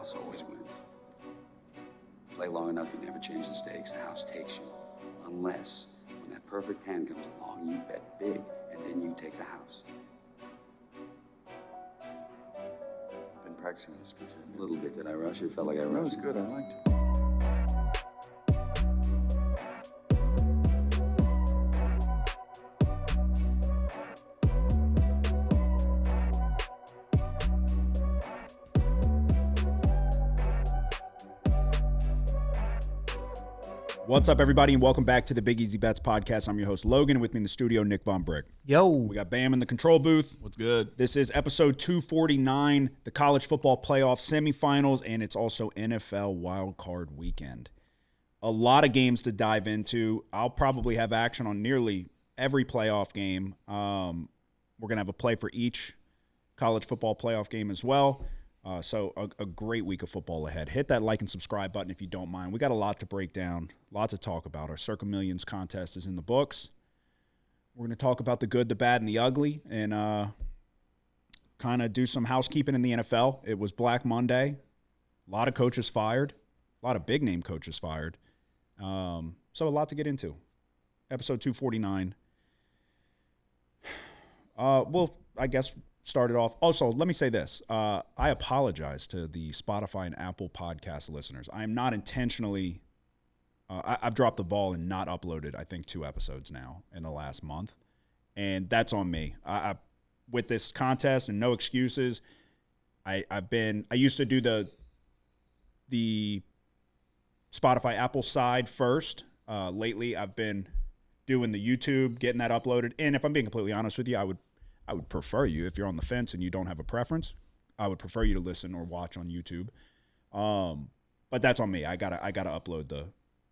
house always wins. Play long enough, you never change the stakes, the house takes you. Unless, when that perfect hand comes along, you bet big, and then you take the house. I've been practicing this a little bit. Did I rush it? Felt like I rushed. That was good. I liked it. What's up, everybody, and welcome back to the Big Easy Bets podcast. I'm your host, Logan. With me in the studio, Nick Von Brick. Yo. We got Bam in the control booth. What's good? This is episode 249, the college football playoff semifinals, and it's also NFL wildcard weekend. A lot of games to dive into. I'll probably have action on nearly every playoff game. We're going to have a play for each college football playoff game as well. So a great week of football ahead. Hit that like and subscribe button if you don't mind. We got a lot to break down, a lot to talk about. Our Circa Millions contest is in the books. We're going to talk about the good, the bad, and the ugly, and kind of do some housekeeping in the NFL. It was Black Monday. A lot of coaches fired. A lot of big-name coaches fired. So a lot to get into. Episode 249. Well, I guess start it off. Also, let me say this. I apologize to the Spotify and Apple podcast listeners. I am not intentionally I've dropped the ball and not uploaded, I think, 2 episodes now in the last month. And that's on me. I with this contest and no excuses, I used to do the Spotify Apple side first. Lately, I've been doing the YouTube, getting that uploaded. And if I'm being completely honest with you, I would prefer you, if you're on the fence and you don't have a preference, I would prefer you to listen or watch on YouTube. But that's on me. I gotta upload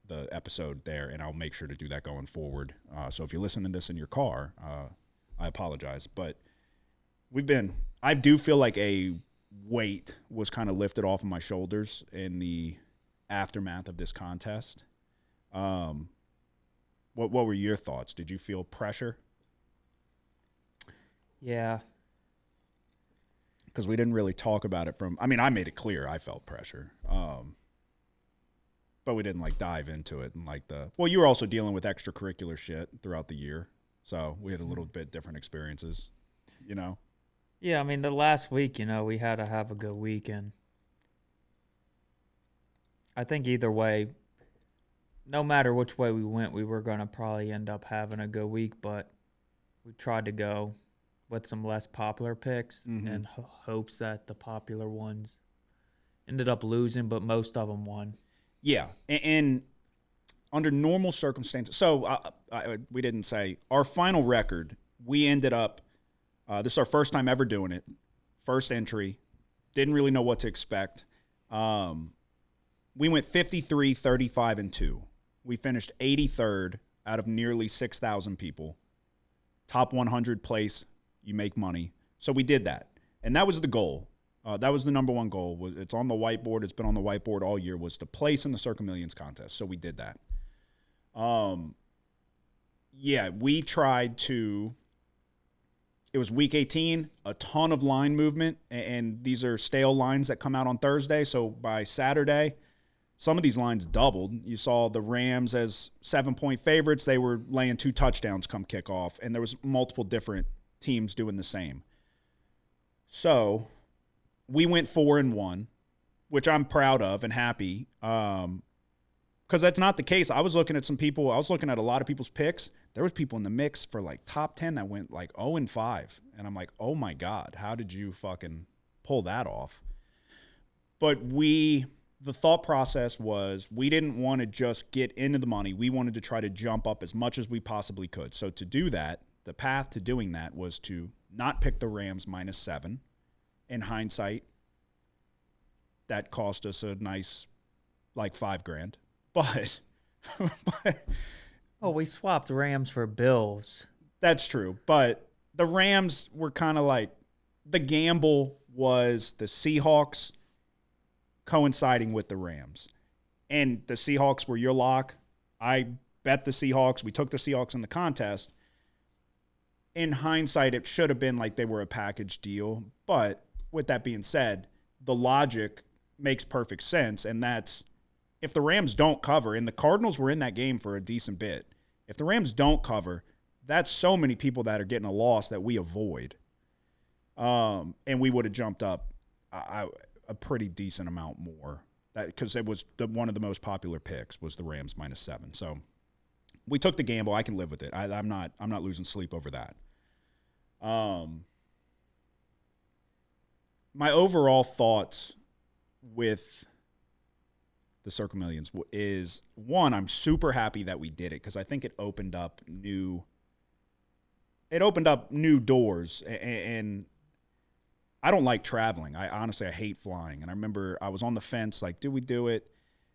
the episode there, and I'll make sure to do that going forward. So if you're listening to this in your car, I apologize. But I do feel like a weight was kind of lifted off of my shoulders in the aftermath of this contest. What were your thoughts? Did you feel pressure? Yeah. Because we didn't really talk about it I made it clear I felt pressure. But we didn't, dive into it. And, you were also dealing with extracurricular shit throughout the year. So we had a little bit different experiences, you know? Yeah, the last week, we had to have a good week. And I think either way, no matter which way we went, we were going to probably end up having a good week. But we tried to go with some less popular picks in hopes that the popular ones ended up losing, but most of them won. Yeah, and under normal circumstances, so we didn't say, our final record, we ended up, this is our first time ever doing it, first entry, didn't really know what to expect. We went 53, 35, and 2. We finished 83rd out of nearly 6,000 people. Top 100 place, you make money. So we did that. And that was the goal. That was the number one goal. It's on the whiteboard. It's been on the whiteboard all year, was to place in the Circa Millions contest. So we did that. We tried to – it was week 18, a ton of line movement, and these are stale lines that come out on Thursday. So by Saturday, some of these lines doubled. You saw the Rams as 7-point favorites. They were laying 2 touchdowns come kickoff, and there was multiple different teams doing the same. So – we went 4-1, which I'm proud of and happy, because that's not the case. I was looking at a lot of people's picks. There was people in the mix for top 10 that went 0-5, and I'm like, oh my God, how did you fucking pull that off? But the thought process was we didn't want to just get into the money. We wanted to try to jump up as much as we possibly could. So to do that, the path to doing that was to not pick the Rams -7. In hindsight, that cost us a nice, $5,000. But we swapped Rams for Bills. That's true. But the Rams were kind of the gamble was the Seahawks coinciding with the Rams. And the Seahawks were your lock. I bet the Seahawks. We took the Seahawks in the contest. In hindsight, it should have been they were a package deal. But with that being said, the logic makes perfect sense, and that's if the Rams don't cover, and the Cardinals were in that game for a decent bit. If the Rams don't cover, that's so many people that are getting a loss that we avoid. And we would have jumped up a pretty decent amount more. Because it was one of the most popular picks was the Rams -7. So we took the gamble. I can live with it. I'm not losing sleep over that. My overall thoughts with the Circa Millions is, one, I'm super happy that we did it because I think it opened up new doors. And I don't like traveling. I hate flying. And I remember I was on the fence, like, do we do it?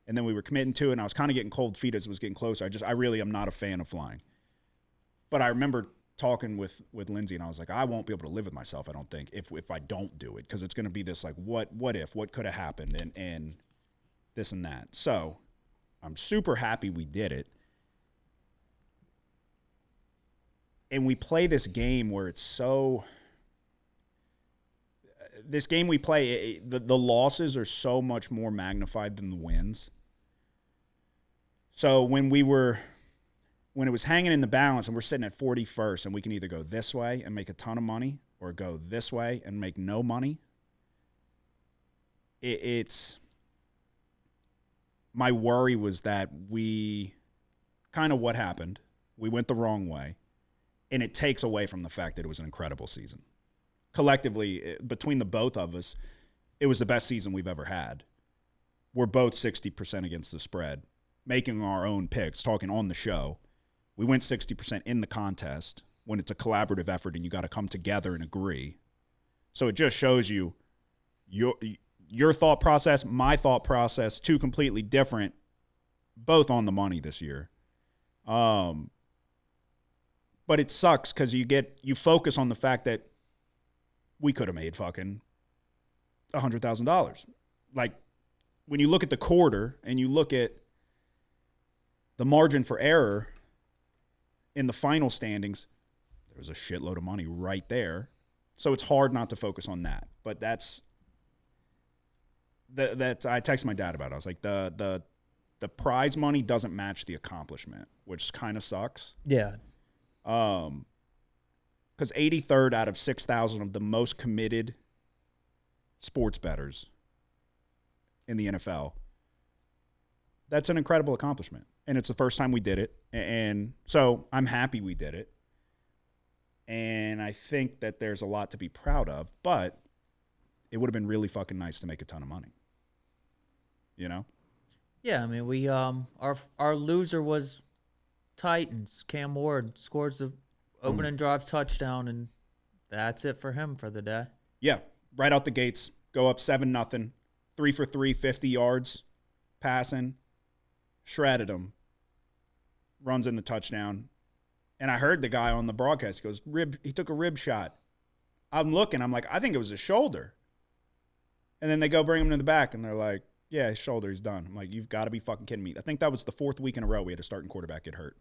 And then we were committing to it, and I was kind of getting cold feet as it was getting closer. I really am not a fan of flying. But I remember talking with Lindsay, and I was like, I won't be able to live with myself, I don't think, if I don't do it, because it's going to be this, like, what if, what could have happened, and this and that. So I'm super happy we did it. And we play this game where it's so... This game we play, the losses are so much more magnified than the wins. So when it was hanging in the balance and we're sitting at 41st and we can either go this way and make a ton of money or go this way and make no money, it's my worry was that we kind of what happened. We went the wrong way, and it takes away from the fact that it was an incredible season. Collectively, between the both of us, it was the best season we've ever had. We're both 60% against the spread, making our own picks, talking on the show. We went 60% in the contest when it's a collaborative effort and you got to come together and agree. So it just shows you your thought process, my thought process, two completely different, both on the money this year. But it sucks because you focus on the fact that we could have made fucking $100,000. Like, when you look at the quarter and you look at the margin for error in the final standings, there's a shitload of money right there. So it's hard not to focus on that. But that's I texted my dad about it. I was like, the prize money doesn't match the accomplishment, which kind of sucks. Yeah. Because 83rd out of 6,000 of the most committed sports bettors in the NFL, that's an incredible accomplishment. And it's the first time we did it. And so I'm happy we did it. And I think that there's a lot to be proud of, but it would have been really fucking nice to make a ton of money. You know? Yeah, I mean, we our loser was Titans. Cam Ward scores the opening drive touchdown, and that's it for him for the day. Yeah, right out the gates, go up 7-0, 3 for 3, 50 yards, passing, shredded him, runs in the touchdown. And I heard the guy on the broadcast, he goes, he took a rib shot. I'm looking, I'm like, I think it was his shoulder. And then they go bring him to the back, and they're like, yeah, his shoulder, he's done. I'm like, you've got to be fucking kidding me. I think that was the 4th week in a row we had a starting quarterback get hurt.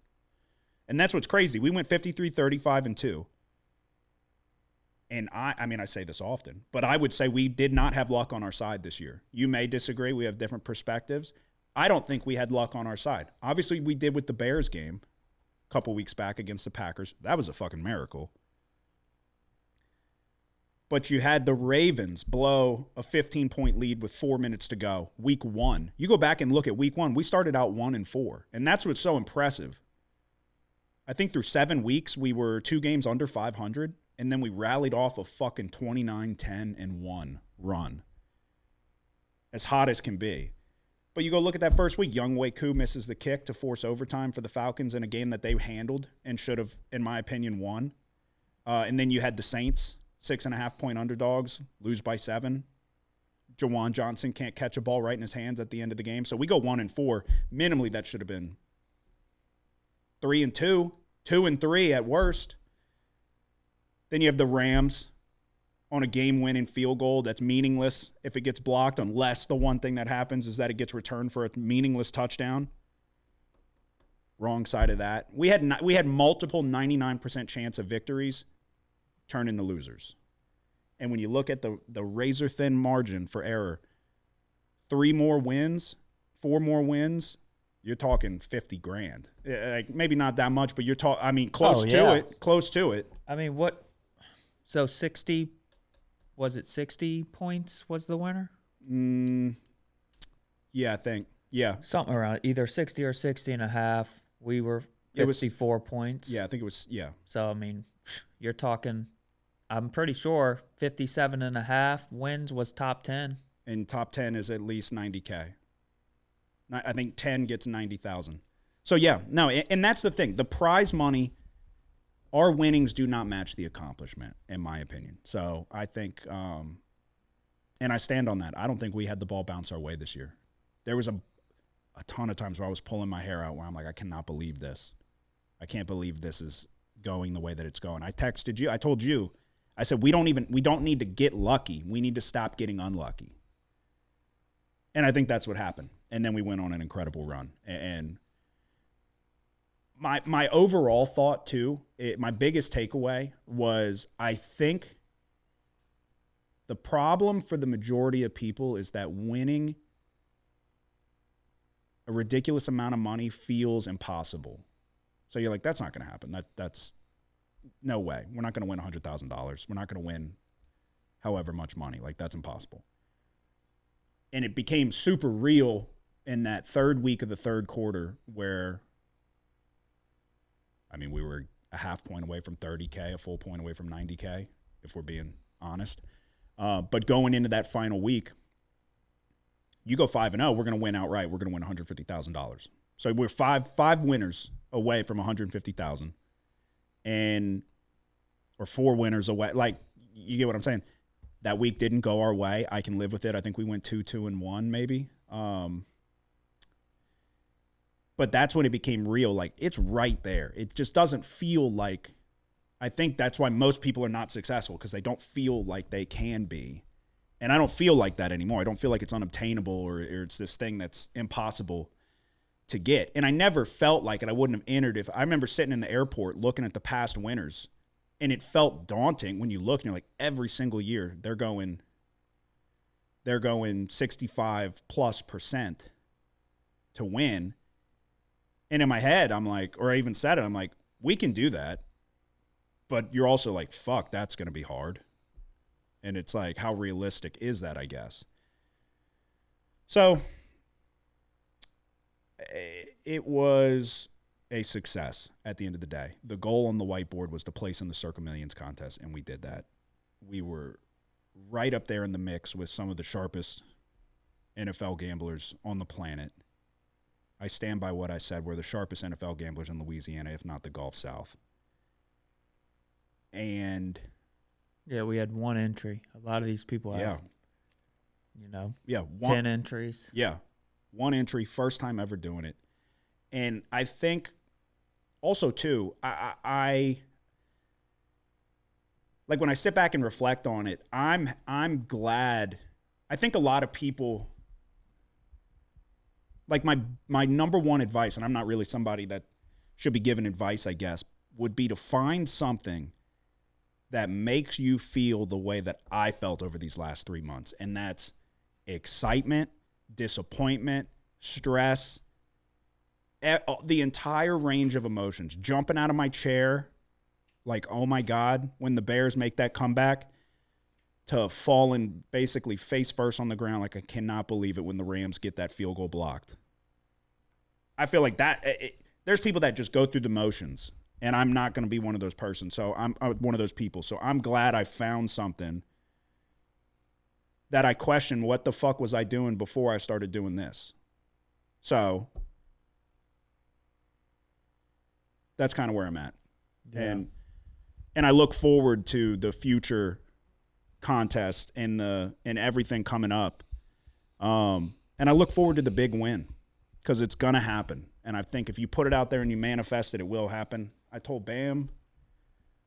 And that's what's crazy. We went 53, 35, and 2. And I mean, I say this often, but I would say we did not have luck on our side this year. You may disagree. We have different perspectives. I don't think we had luck on our side. Obviously, we did with the Bears game a couple weeks back against the Packers. That was a fucking miracle. But you had the Ravens blow a 15-point lead with 4 minutes to go, week 1. You go back and look at week 1, we started out 1-4. And that's what's so impressive. I think through 7 weeks, we were 2 games under 500, and then we rallied off a fucking 29-10-1 run. As hot as can be. But you go look at that first week, Younghoe Koo misses the kick to force overtime for the Falcons in a game that they handled and should have, in my opinion, won. And then you had the Saints, 6.5-point underdogs, lose by 7. Jawan Johnson can't catch a ball right in his hands at the end of the game. So we go 1-4. Minimally, that should have been 3-2, 2-3 at worst. Then you have the Rams on a game-winning field goal that's meaningless if it gets blocked, unless the one thing that happens is that it gets returned for a meaningless touchdown. Wrong side of that. We had multiple 99% chance of victories turn into losers. And when you look at the razor-thin margin for error, 4 more wins, you're talking 50 grand. Like maybe not that much, but you're talking, I mean, close to it. I mean, what? So 60, was it 60 points was the winner? Yeah, I think. Yeah. Something around either 60 or 60 and a half. We were 54 points. Yeah, I think it was, yeah. So, I mean, you're talking, I'm pretty sure 57 and a half wins was top 10. And top 10 is at least 90K. I think 10 gets 90,000. So, yeah, no, and that's the thing. The prize money, our winnings do not match the accomplishment, in my opinion. So, I think, and I stand on that. I don't think we had the ball bounce our way this year. There was a ton of times where I was pulling my hair out where I'm like, I cannot believe this. I can't believe this is going the way that it's going. I texted you. I told you. I said, we don't need to get lucky. We need to stop getting unlucky. And I think that's what happened. And then we went on an incredible run. And my overall thought, too, my biggest takeaway was I think the problem for the majority of people is that winning a ridiculous amount of money feels impossible. So you're like, that's not going to happen. That's no way. We're not going to win $100,000. We're not going to win however much money. Like, that's impossible. And it became super real in that third week of the third quarter where, I mean, we were a half point away from 30K, a full point away from 90K, if we're being honest. But going into that final week, you go 5-0, we're going to win outright. We're going to win $150,000. So we're five winners away from $150,000, or 4 winners away. Like, you get what I'm saying? That week didn't go our way. I can live with it. I think we went 2-2-1 maybe. But that's when it became real. Like, it's right there. It just doesn't feel like, I think that's why most people are not successful, because they don't feel like they can be. And I don't feel like that anymore. I don't feel like it's unobtainable or it's this thing that's impossible to get. And I never felt like it. I wouldn't have entered if I remember sitting in the airport looking at the past winners, and it felt daunting when you look and you're like, every single year they're going 65+% to win. And in my head, I'm like, or I even said it, I'm like, we can do that. But you're also like, fuck, that's going to be hard. And it's like, how realistic is that, I guess? So it was a success at the end of the day. The goal on the whiteboard was to place in the Circa Millions contest, and we did that. We were right up there in the mix with some of the sharpest NFL gamblers on the planet. I stand by what I said. We're the sharpest NFL gamblers in Louisiana, if not the Gulf South. And yeah, we had 1 entry. A lot of these people have, 10 entries. Yeah, 1 entry, first time ever doing it. And I think also, too, I like when I sit back and reflect on it, I'm glad. I think a lot of people, like my number one advice, and I'm not really somebody that should be given advice, I guess, would be to find something that makes you feel the way that I felt over these last 3 months. And that's excitement, disappointment, stress, the entire range of emotions. Jumping out of my chair, like, oh my God, when the Bears make that comeback, to falling basically face first on the ground, like, I cannot believe it when the Rams get that field goal blocked. I feel like that, there's people that just go through the motions. And I'm not going to be one of those persons. So I'm one of those people. So I'm glad I found something that I questioned, what the fuck was I doing before I started doing this? So that's kind of where I'm at. Yeah. And I look forward to the future contest and everything coming up. And I look forward to the big win, because it's going to happen. And I think if you put it out there and you manifest it, it will happen. I told Bam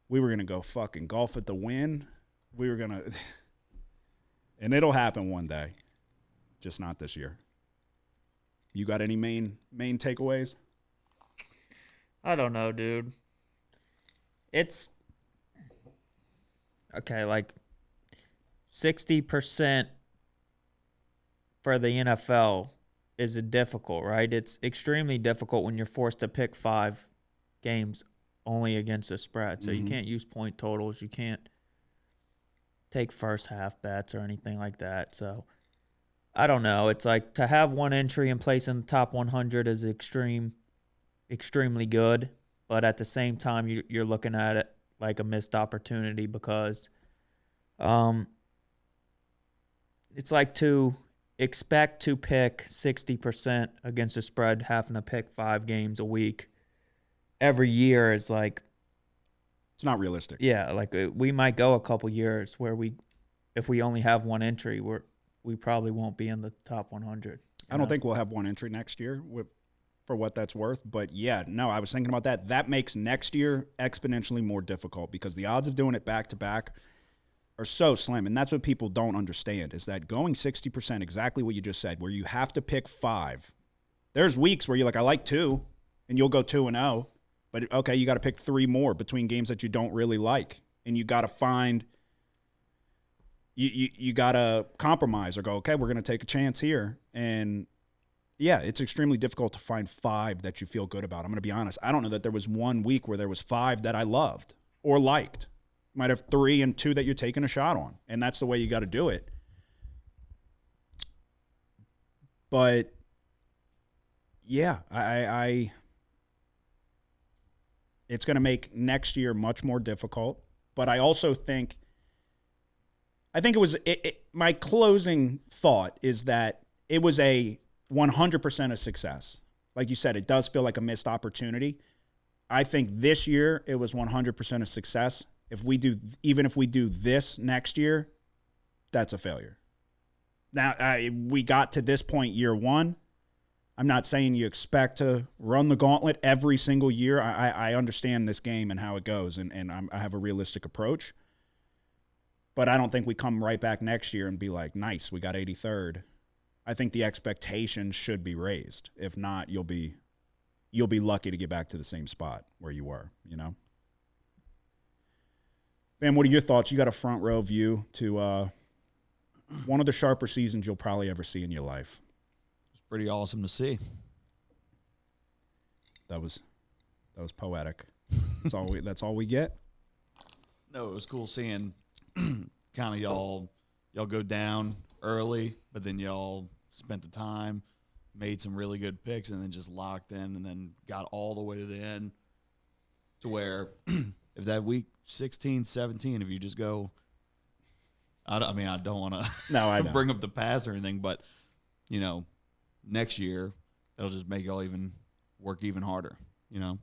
we were going to go fucking golf at the Wynn. We were going to – and it'll happen one day, just not this year. You got any main takeaways? I don't know, dude. It's – okay, like 60% for the NFL is difficult, right? It's extremely difficult when you're forced to pick 5 games only against the spread. So you can't use point totals. You can't take first half bets or anything like that. So I don't know. It's like to have one entry and place in the top 100 is extremely good. But at the same time, you're looking at it like a missed opportunity because it's like to expect to pick 60% against the spread, having to pick 5 games a week every year is like, it's not realistic. Yeah, like we might go a couple years where if we only have one entry, we probably won't be in the top 100. I don't think we'll have one entry next year for what that's worth. But yeah, no, I was thinking about that. That makes next year exponentially more difficult because the odds of doing it back to back are so slim. And that's what people don't understand is that going 60%, exactly what you just said, where you have to pick 5. There's weeks where you're like, I like 2, and you'll go 2-0. But, okay, you got to pick 3 more between games that you don't really like. And you got to find you got to compromise or go, okay, we're going to take a chance here. And, yeah, it's extremely difficult to find 5 that you feel good about. I'm going to be honest. I don't know that there was one week where there was 5 that I loved or liked. You might have 3 and 2 that you're taking a shot on. And that's the way you got to do it. But, yeah, it's going to make next year much more difficult. But I also think it was my closing thought is that it was a 100% a success. Like you said, it does feel like a missed opportunity. I think this year it was 100% a success. Even if we do this next year, that's a failure. Now, we got to this point year 1. I'm not saying you expect to run the gauntlet every single year. I understand this game and how it goes, and I have a realistic approach. But I don't think we come right back next year and be like, nice, we got 83rd. I think the expectations should be raised. If not, you'll be lucky to get back to the same spot where you were, you know? Van, what are your thoughts? You got a front row view to one of the sharper seasons you'll probably ever see in your life. It's pretty awesome to see. That was poetic. That's all we get. No, it was cool seeing kind of y'all go down early, but then y'all spent the time, made some really good picks, and then just locked in and then got all the way to the end to where if that week 16, 17, if you just go, I don't want to bring up the past or anything, but, you know, next year, that'll just make y'all work even harder, you know?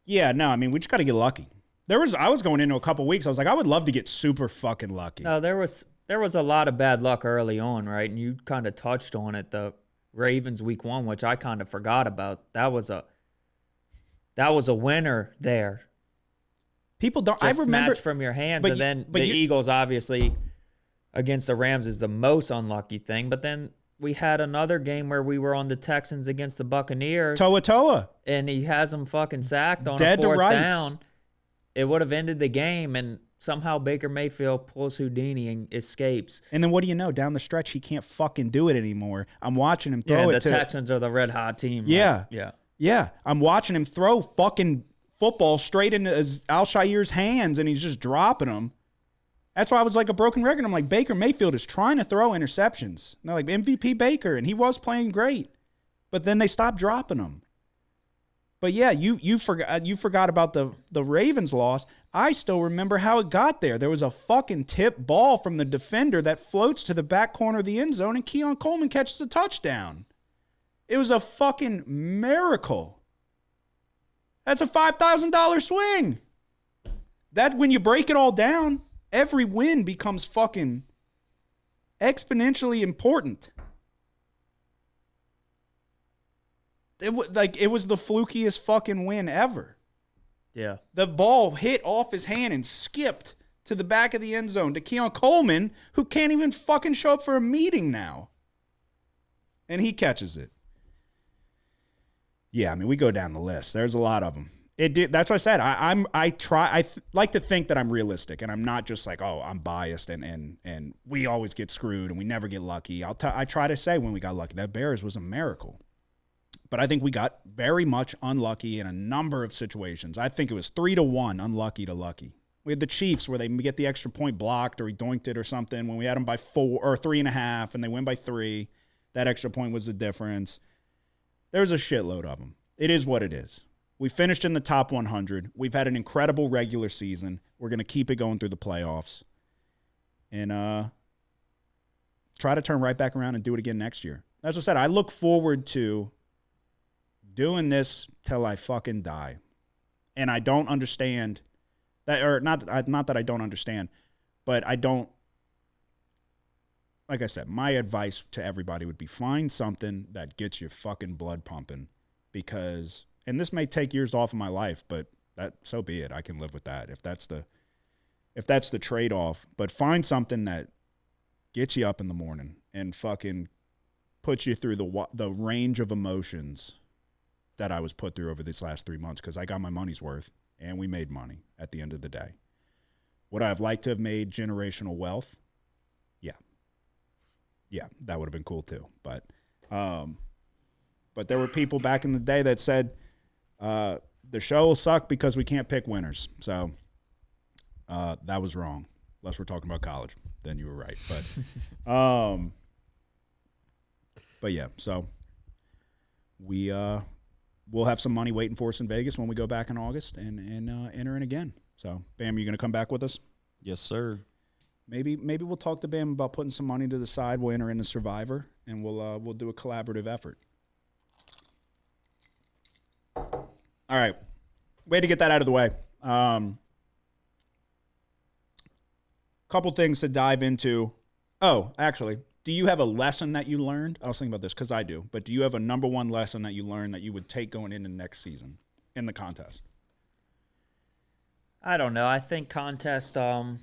Yeah, no, I mean, we just got to get lucky. I was going into a couple weeks, I was like, I would love to get super fucking lucky. No, there was a lot of bad luck early on, right? And you kind of touched on it, the Ravens week 1, which I kind of forgot about. That was a winner there. People don't. Just I remember snatched from your hands, and then the Eagles obviously against the Rams is the most unlucky thing. But then we had another game where we were on the Texans against the Buccaneers. Toa. And he has them fucking sacked on Dead a 4th to down. It would have ended the game, and somehow Baker Mayfield pulls Houdini and escapes. And then what do you know? Down the stretch, he can't fucking do it anymore. I'm watching him throw it to... the Texans are the red-hot team. Yeah. Right? Yeah. I'm watching him throw fucking football straight into Alshair's hands, and he's just dropping them. That's why I was like a broken record. I'm like, Baker Mayfield is trying to throw interceptions. And they're like, MVP Baker, and he was playing great. But then they stopped dropping them. But yeah, you forgot about the Ravens loss. I still remember how it got there. There was a fucking tip ball from the defender that floats to the back corner of the end zone, and Keon Coleman catches a touchdown. It was a fucking miracle. That's a $5,000 swing. That when you break it all down, every win becomes fucking exponentially important. It was the flukiest fucking win ever. Yeah. The ball hit off his hand and skipped to the back of the end zone to Keon Coleman, who can't even fucking show up for a meeting now. And he catches it. Yeah, I mean, we go down the list. There's a lot of them. It did. That's what I said. I like to think that I'm realistic, and I'm not just like, oh, I'm biased, and we always get screwed, and we never get lucky. I try to say when we got lucky, that Bears was a miracle. But I think we got very much unlucky in a number of situations. I think it was 3-1 unlucky to lucky. We had the Chiefs where they get the extra point blocked or he doinked it or something. When we had them by 4 or 3.5 and they win by 3, that extra point was the difference. There's a shitload of them. It is what it is. We finished in the top 100. We've had an incredible regular season. We're going to keep it going through the playoffs. And try to turn right back around and do it again next year. As I said, I look forward to doing this till I fucking die. And I don't understand that, or not that I don't understand, but I don't, like I said, my advice to everybody would be find something that gets your fucking blood pumping, because, and this may take years off of my life, but that, so be it. I can live with that if that's the trade-off. But find something that gets you up in the morning and fucking puts you through the range of emotions that I was put through over these last 3 months, because I got my money's worth and we made money at the end of the day. Would I have liked to have made generational wealth? Yeah, that would have been cool too. But there were people back in the day that said the show will suck because we can't pick winners. So that was wrong. Unless we're talking about college, then you were right. But yeah, so we'll have some money waiting for us in Vegas when we go back in August and enter in again. So, Bam, are you going to come back with us? Yes, sir. Maybe we'll talk to Bam about putting some money to the side. We'll enter in the Survivor, and we'll do a collaborative effort. All right. Way to get that out of the way. Couple things to dive into. Oh, actually, do you have a lesson that you learned? I was thinking about this because I do. But do you have a number one lesson that you learned that you would take going into next season in the contest? I don't know. I think contests are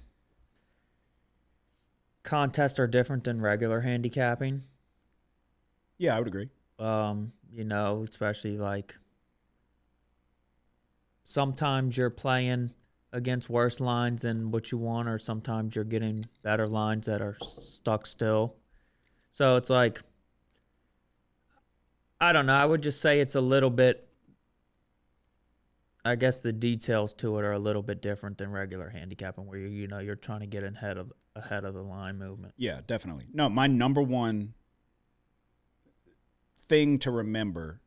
different than regular handicapping. Yeah, I would agree. Especially like sometimes you're playing against worse lines than what you want, or sometimes you're getting better lines that are stuck still. So it's like, I don't know. I would just say it's a little bit, I guess the details to it are a little bit different than regular handicapping, where you're trying to get ahead of the line movement. Yeah, definitely. No, my number one thing to remember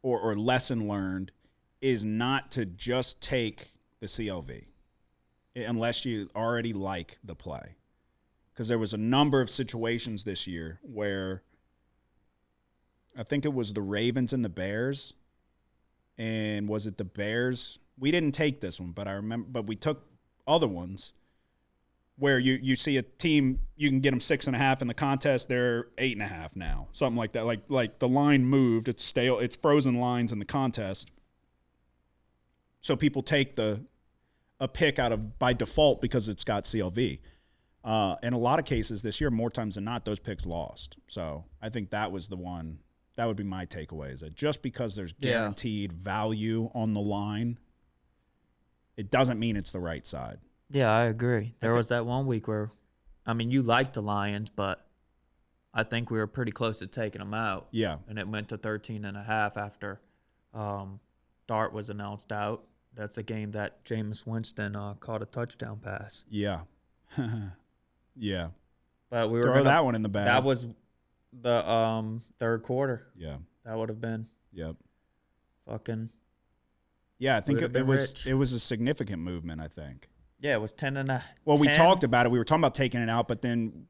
or lesson learned is not to just take the CLV unless you already like the play. Because there was a number of situations this year where I think it was the Ravens and the Bears. And was it the Bears? We didn't take this one, but I remember. But we took other ones where you see a team, you can get them 6.5 in the contest. They're 8.5 now, something like that. Like the line moved. It's stale. It's frozen lines in the contest. So people take a pick out of by default because it's got CLV. In a lot of cases this year, more times than not, those picks lost. So I think that was the one. That would be my takeaway, is that just because there's guaranteed value on the line, it doesn't mean it's the right side. Yeah, I agree. There was that one week where, you liked the Lions, but I think we were pretty close to taking them out. Yeah. And it went to 13.5 after Dart was announced out. That's a game that Jameis Winston caught a touchdown pass. Yeah. Yeah. But we were Throw that one in the bag. That was the third quarter. Yeah. That would have been fucking. Yeah, I think it was a significant movement, I think. Yeah, it was 10.5. Well, we talked about it. We were talking about taking it out, but then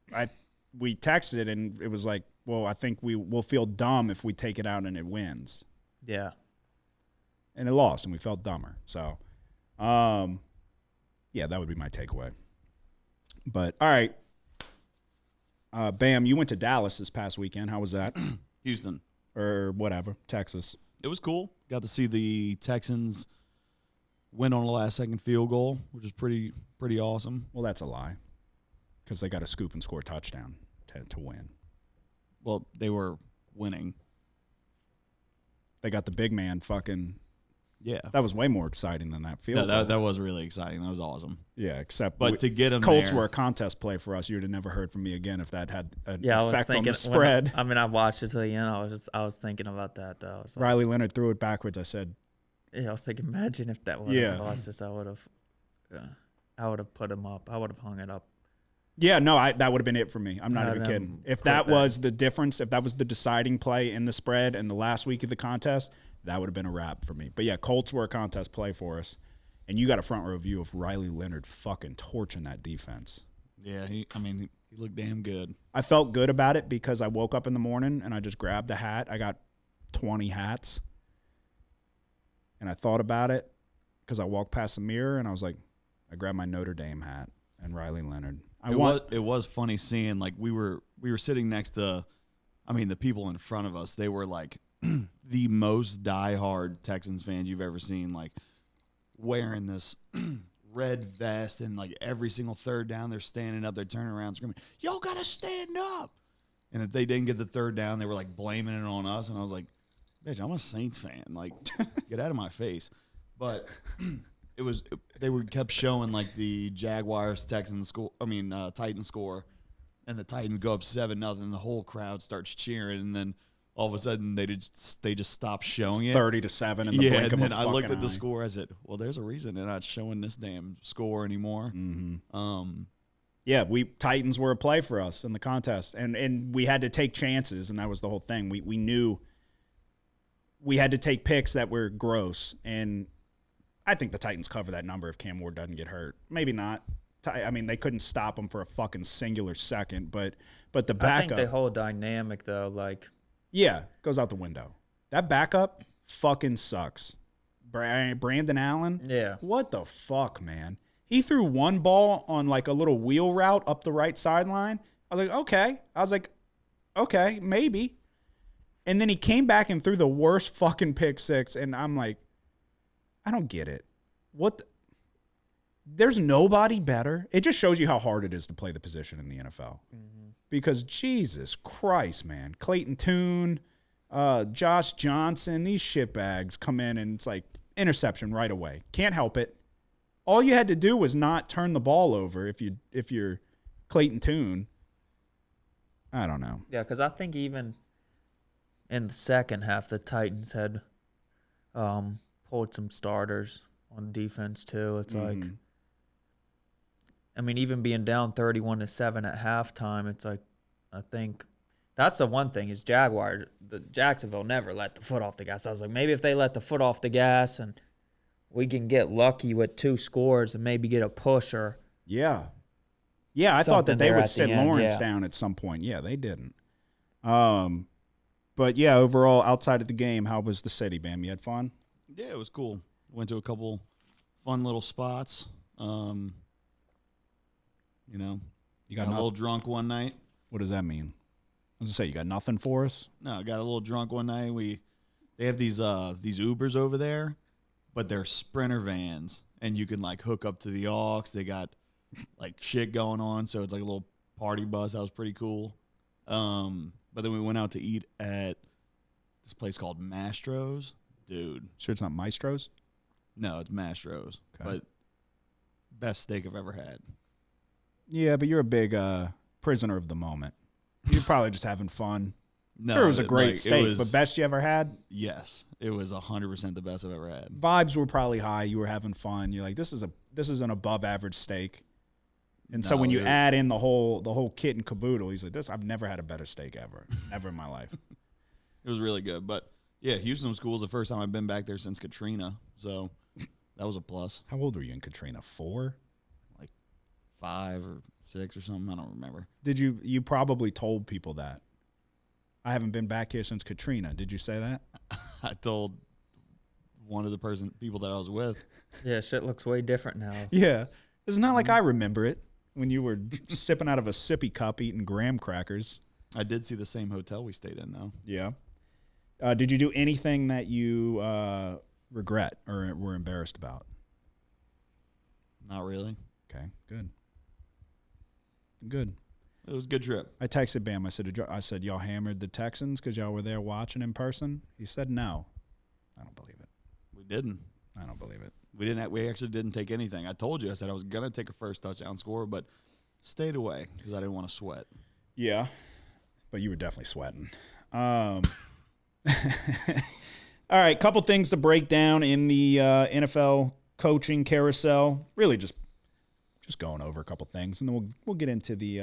we texted and it was like, well, I think we'll feel dumb if we take it out and it wins. Yeah. And it lost, and we felt dumber. So, yeah, that would be my takeaway. But, all right. Bam, you went to Dallas this past weekend. How was that? Houston. Or whatever, Texas. It was cool. Got to see the Texans win on a last-second field goal, which is pretty awesome. Well, that's a lie, because they got to scoop and score a touchdown to win. Well, they were winning. They got the big man fucking Yeah. That was way more exciting than that field No, goal. that was really exciting. That was awesome. Yeah, except But to get them Colts there, were a contest play for us. You would have never heard from me again if that had an Yeah, I was effect on thinking the spread. I watched it till the end. I was thinking about that though. I was like, Riley Leonard threw it backwards. I said, yeah, I was thinking, imagine if that would have cost us. I would have put him up. I would have hung it up. yeah, no, that would have been it for me. I'm not even then kidding. If quit that betting. was the difference, if that was the deciding play in the spread and the last week of the contest, that would have been a wrap for me. But yeah, Colts were a contest play for us. And you got a front row view of Riley Leonard fucking torching that defense. yeah, he looked damn good. I felt good about it because I woke up in the morning and I just grabbed a hat. I got 20 hats. And I thought about it because I walked past the mirror and I was like, I grabbed my Notre Dame hat and Riley Leonard. It was funny seeing, like, we were sitting next to, the people in front of us. They were like the most diehard Texans fans you've ever seen, like wearing this red vest, and like every single third down they're standing up, they're turning around screaming, "Y'all gotta stand up!" And if they didn't get the third down, they were like blaming it on us. And I was like, "Bitch, I'm a Saints fan. Like, get out of my face." But they kept showing like the Jaguars Texans score. Titans score, and the Titans go up 7-0. The whole crowd starts cheering, and then all of a sudden they just stop showing it. 30-7 in the blink And of a then I looked fucking at the eye. score. I said, "Well, there's a reason they're not showing this damn score anymore." Yeah, Titans were a play for us in the contest, and we had to take chances, and that was the whole thing. We knew we had to take picks that were gross, and I think the Titans cover that number if Cam Ward doesn't get hurt. Maybe not. They couldn't stop him for a fucking singular second, but the backup. I think the whole dynamic though, like, yeah, goes out the window. That backup fucking sucks. Brandon Allen. Yeah. What the fuck, man? He threw one ball on like a little wheel route up the right sideline. I was like, okay, maybe. And then he came back and threw the worst fucking pick six, and I'm like, I don't get it. There's nobody better. It just shows you how hard it is to play the position in the NFL. Mm-hmm. Because Jesus Christ, man. Clayton Tune, Josh Johnson, these shitbags come in and it's like interception right away. Can't help it. All you had to do was not turn the ball over if you're Clayton Tune. I don't know. yeah, because I think even in the second half, the Titans had pulled some starters on defense too. It's like, even being down 31-7 at halftime, it's like, I think that's the one thing is Jacksonville never let the foot off the gas. I was like, maybe if they let the foot off the gas and we can get lucky with 2 scores and maybe get a push or Yeah, I thought that they would sit end, Lawrence down at some point. Yeah, they didn't. But yeah, overall, outside of the game, how was the city, Bam? You had fun? Yeah, it was cool. Went to a couple fun little spots. You got a little drunk one night. What does that mean? I was gonna say, you got nothing for us? No, I got a little drunk one night. They have these Ubers over there, but they're Sprinter vans, and you can like hook up to the aux. They got like shit going on, so it's like a little party bus. That was pretty cool. But then we went out to eat at this place called Mastro's. Dude. Sure it's not Maestro's? No, it's Mastro's. Okay. But best steak I've ever had. Yeah, but you're a big prisoner of the moment. You're probably just having fun. No, Sure, it was a great it steak, was- but best you ever had? Yes, it was 100% the best I've ever had. Vibes were probably high. You were having fun. You're like, this is an above average steak. And so No, when you it- add in the whole kit and caboodle, he's like, I've never had a better steak ever in my life. It was really good. But yeah, Houston School is the first time I've been back there since Katrina, so that was a plus. How old were you in Katrina? 4? 5 or 6 or something. I don't remember. Did you probably told people that? I haven't been back here since Katrina. Did you say that? I told one of the people that I was with. yeah, shit looks way different now. Yeah. It's not like I remember it when you were sipping out of a sippy cup eating graham crackers. I did see the same hotel we stayed in, though. Yeah. Did you do anything that you regret or were embarrassed about? Not really. Okay, good. Good. It was a good trip. I texted Bam. I said, y'all hammered the Texans because y'all were there watching in person? He said no. I don't believe it. We didn't. I don't believe it. We actually didn't take anything. I told you. I said I was gonna take a first touchdown score, but stayed away because I didn't want to sweat. Yeah, but you were definitely sweating. All right, couple things to break down in the NFL coaching carousel. Really, just going over a couple things, and then we'll get into the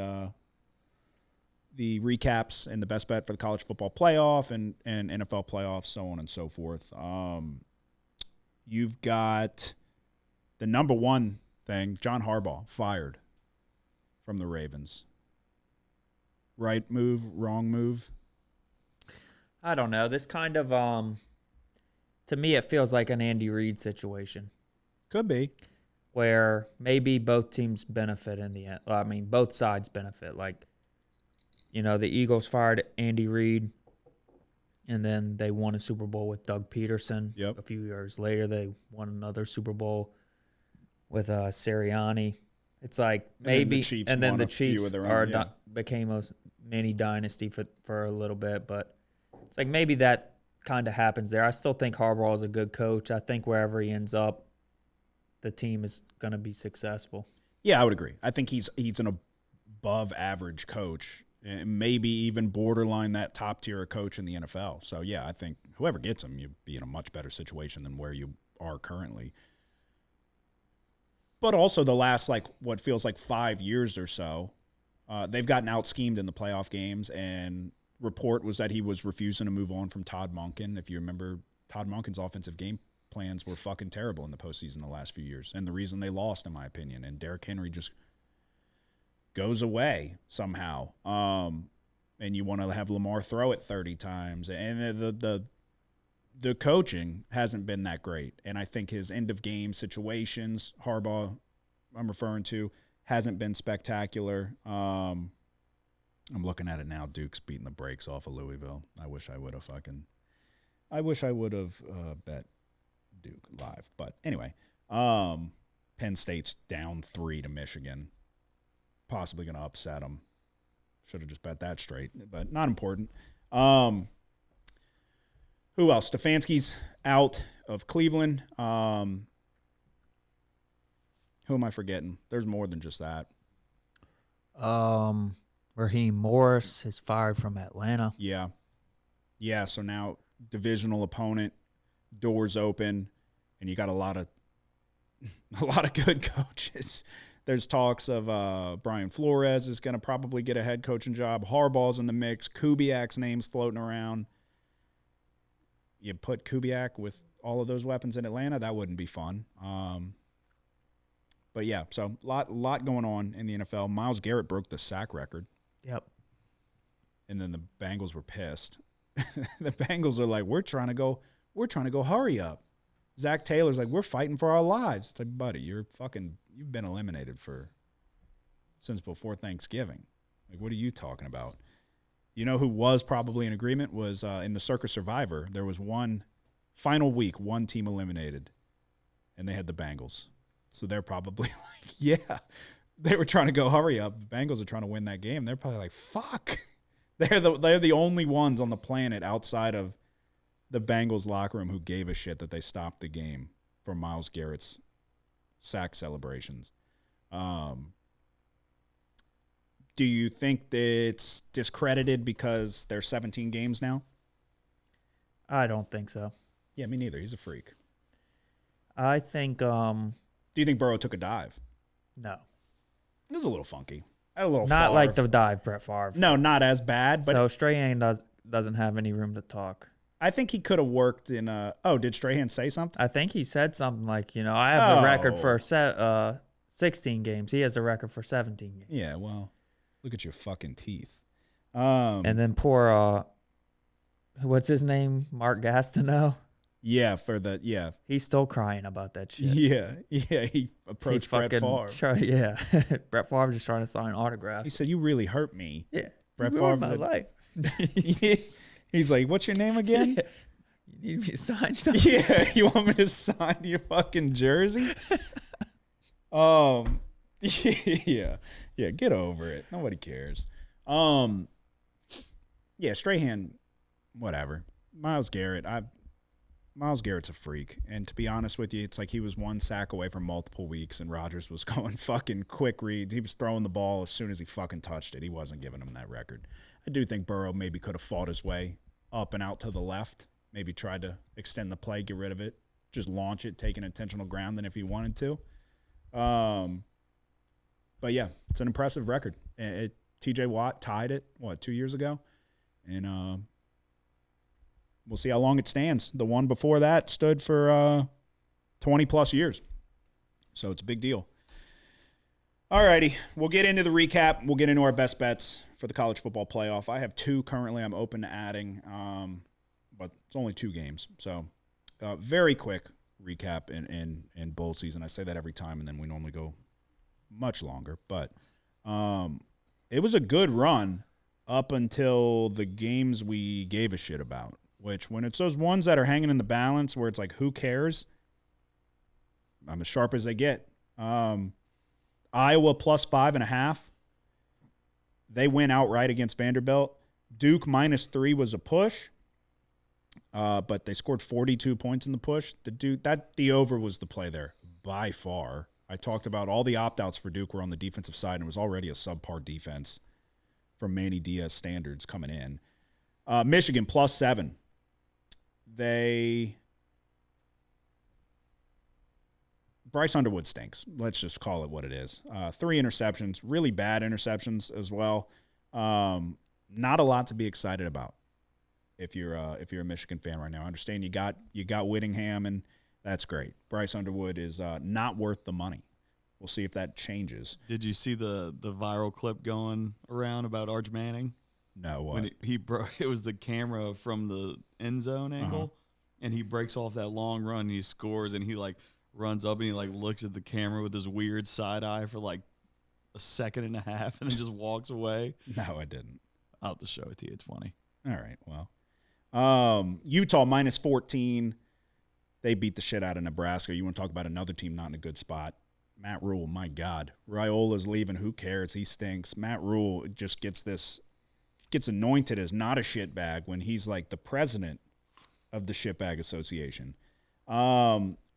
recaps and the best bet for the college football playoff and NFL playoffs, so on and so forth. You've got the number one thing: John Harbaugh fired from the Ravens. Right move, wrong move? I don't know. This kind of, to me, it feels like an Andy Reid situation Could be. where maybe both teams benefit in the end. I mean, both sides benefit. Like, the Eagles fired Andy Reid, and then they won a Super Bowl with Doug Peterson. Yep. A few years later, they won another Super Bowl with Sirianni. It's like maybe, and then the Chiefs became a mini dynasty for a little bit, but it's like maybe that kind of happens there. I still think Harbaugh is a good coach. I think wherever he ends up, the team is going to be successful. Yeah, I would agree. I think he's an above average coach, and maybe even borderline that top tier coach in the NFL. So yeah, I think whoever gets him, you'd be in a much better situation than where you are currently. But also the last, what feels like 5 years or so, they've gotten out-schemed in the playoff games, and report was that he was refusing to move on from Todd Monken. If you remember, Todd Monken's offensive game plans were fucking terrible in the postseason the last few years, and the reason they lost, in my opinion. And Derrick Henry just goes away somehow. And you want to have Lamar throw it 30 times. And the coaching hasn't been that great. And I think his end-of-game situations, Harbaugh, I'm referring to, hasn't been spectacular. I'm looking at it now. Duke's beating the brakes off of Louisville. I wish I would have bet Duke live. But anyway, Penn State's down 3 to Michigan. Possibly going to upset them. Should have just bet that straight, but not important. Who else? Stefanski's out of Cleveland. Who am I forgetting? There's more than just that. Raheem Morris is fired from Atlanta. Yeah. So now divisional opponent, doors open, and you got a lot of good coaches. There's talks of Brian Flores is going to probably get a head coaching job. Harbaugh's in the mix. Kubiak's name's floating around. You put Kubiak with all of those weapons in Atlanta, that wouldn't be fun. But yeah, so lot going on in the NFL. Myles Garrett broke the sack record. Yep. And then the Bengals were pissed. The Bengals are like, we're trying to go hurry up. Zach Taylor's like, we're fighting for our lives. It's like, buddy, you've been eliminated since before Thanksgiving. Like, what are you talking about? You know who was probably in agreement was in the Circa Survivor. There was one final week, one team eliminated, and they had the Bengals. So they're probably like, yeah, they were trying to go hurry up. The Bengals are trying to win that game. They're probably like, fuck. They're the only ones on the planet outside of the Bengals locker room who gave a shit that they stopped the game for Myles Garrett's sack celebrations. Do you think that it's discredited because there's 17 games now? I don't think so. Yeah, me neither. He's a freak. I think. Do you think Burrow took a dive? No. It was a little funky. A little not Favre. like the dive Brett Favre. No, not as bad. But so Strahan doesn't have any room to talk. I think he could have worked in a. Oh, did Strahan say something? I think he said something like, I have the record for 16 games. He has the record for 17 games. Yeah, well, look at your fucking teeth. And then poor, what's his name? Mark Gastineau. Yeah, He's still crying about that shit. Yeah, he approached Brett Favre. Brett Favre just trying to sign autographs. He said, "You really hurt me." Yeah, Brett you Favre. My life. He's like, "What's your name again?" Yeah. You need me to sign something? Yeah, you want me to sign your fucking jersey? Yeah, get over it. Nobody cares. Yeah, Strahan, whatever. Myles Garrett, Myles Garrett's a freak. And to be honest with you, it's like he was one sack away from multiple weeks, and Rodgers was going fucking quick read. He was throwing the ball as soon as he fucking touched it. He wasn't giving him that record. I do think Burrow maybe could have fought his way up and out to the left, maybe tried to extend the play, get rid of it, just launch it, take an intentional ground than if he wanted to. But, yeah, it's an impressive record. T.J. Watt tied it, 2 years ago? And we'll see how long it stands. The one before that stood for 20-plus years. So it's a big deal. All righty. We'll get into the recap. We'll get into our best bets for the college football playoff. I have 2 currently I'm open to adding, but it's only 2 games. So very quick recap in bowl season. I say that every time, and then we normally go much longer. But it was a good run up until the games we gave a shit about, which when it's those ones that are hanging in the balance where it's like, who cares? I'm as sharp as they get. Iowa plus 5.5. They win outright against Vanderbilt. Duke -3 was a push, but they scored 42 points in the push. The over was the play there by far. I talked about all the opt-outs for Duke were on the defensive side, and it was already a subpar defense from Manny Diaz standards coming in. Michigan +7. Bryce Underwood stinks. Let's just call it what it is. 3 interceptions, really bad interceptions as well. Not a lot to be excited about if you're a Michigan fan right now. I understand you got Whittingham, and that's great. Bryce Underwood is not worth the money. We'll see if that changes. Did you see the viral clip going around about Arch Manning? No, what? When it was the camera from the end zone angle, and he breaks off that long run, and he scores, and he runs up and he looks at the camera with his weird side eye for a second and a half, and then just walks away. No, I didn't. I'll have to show it to you. It's funny. All right, well. Utah -14. They beat the shit out of Nebraska. You want to talk about another team not in a good spot? Matt Rule, my God. Raiola's leaving. Who cares? He stinks. Matt Rule just gets anointed as not a shitbag when he's the president of the Shitbag Association.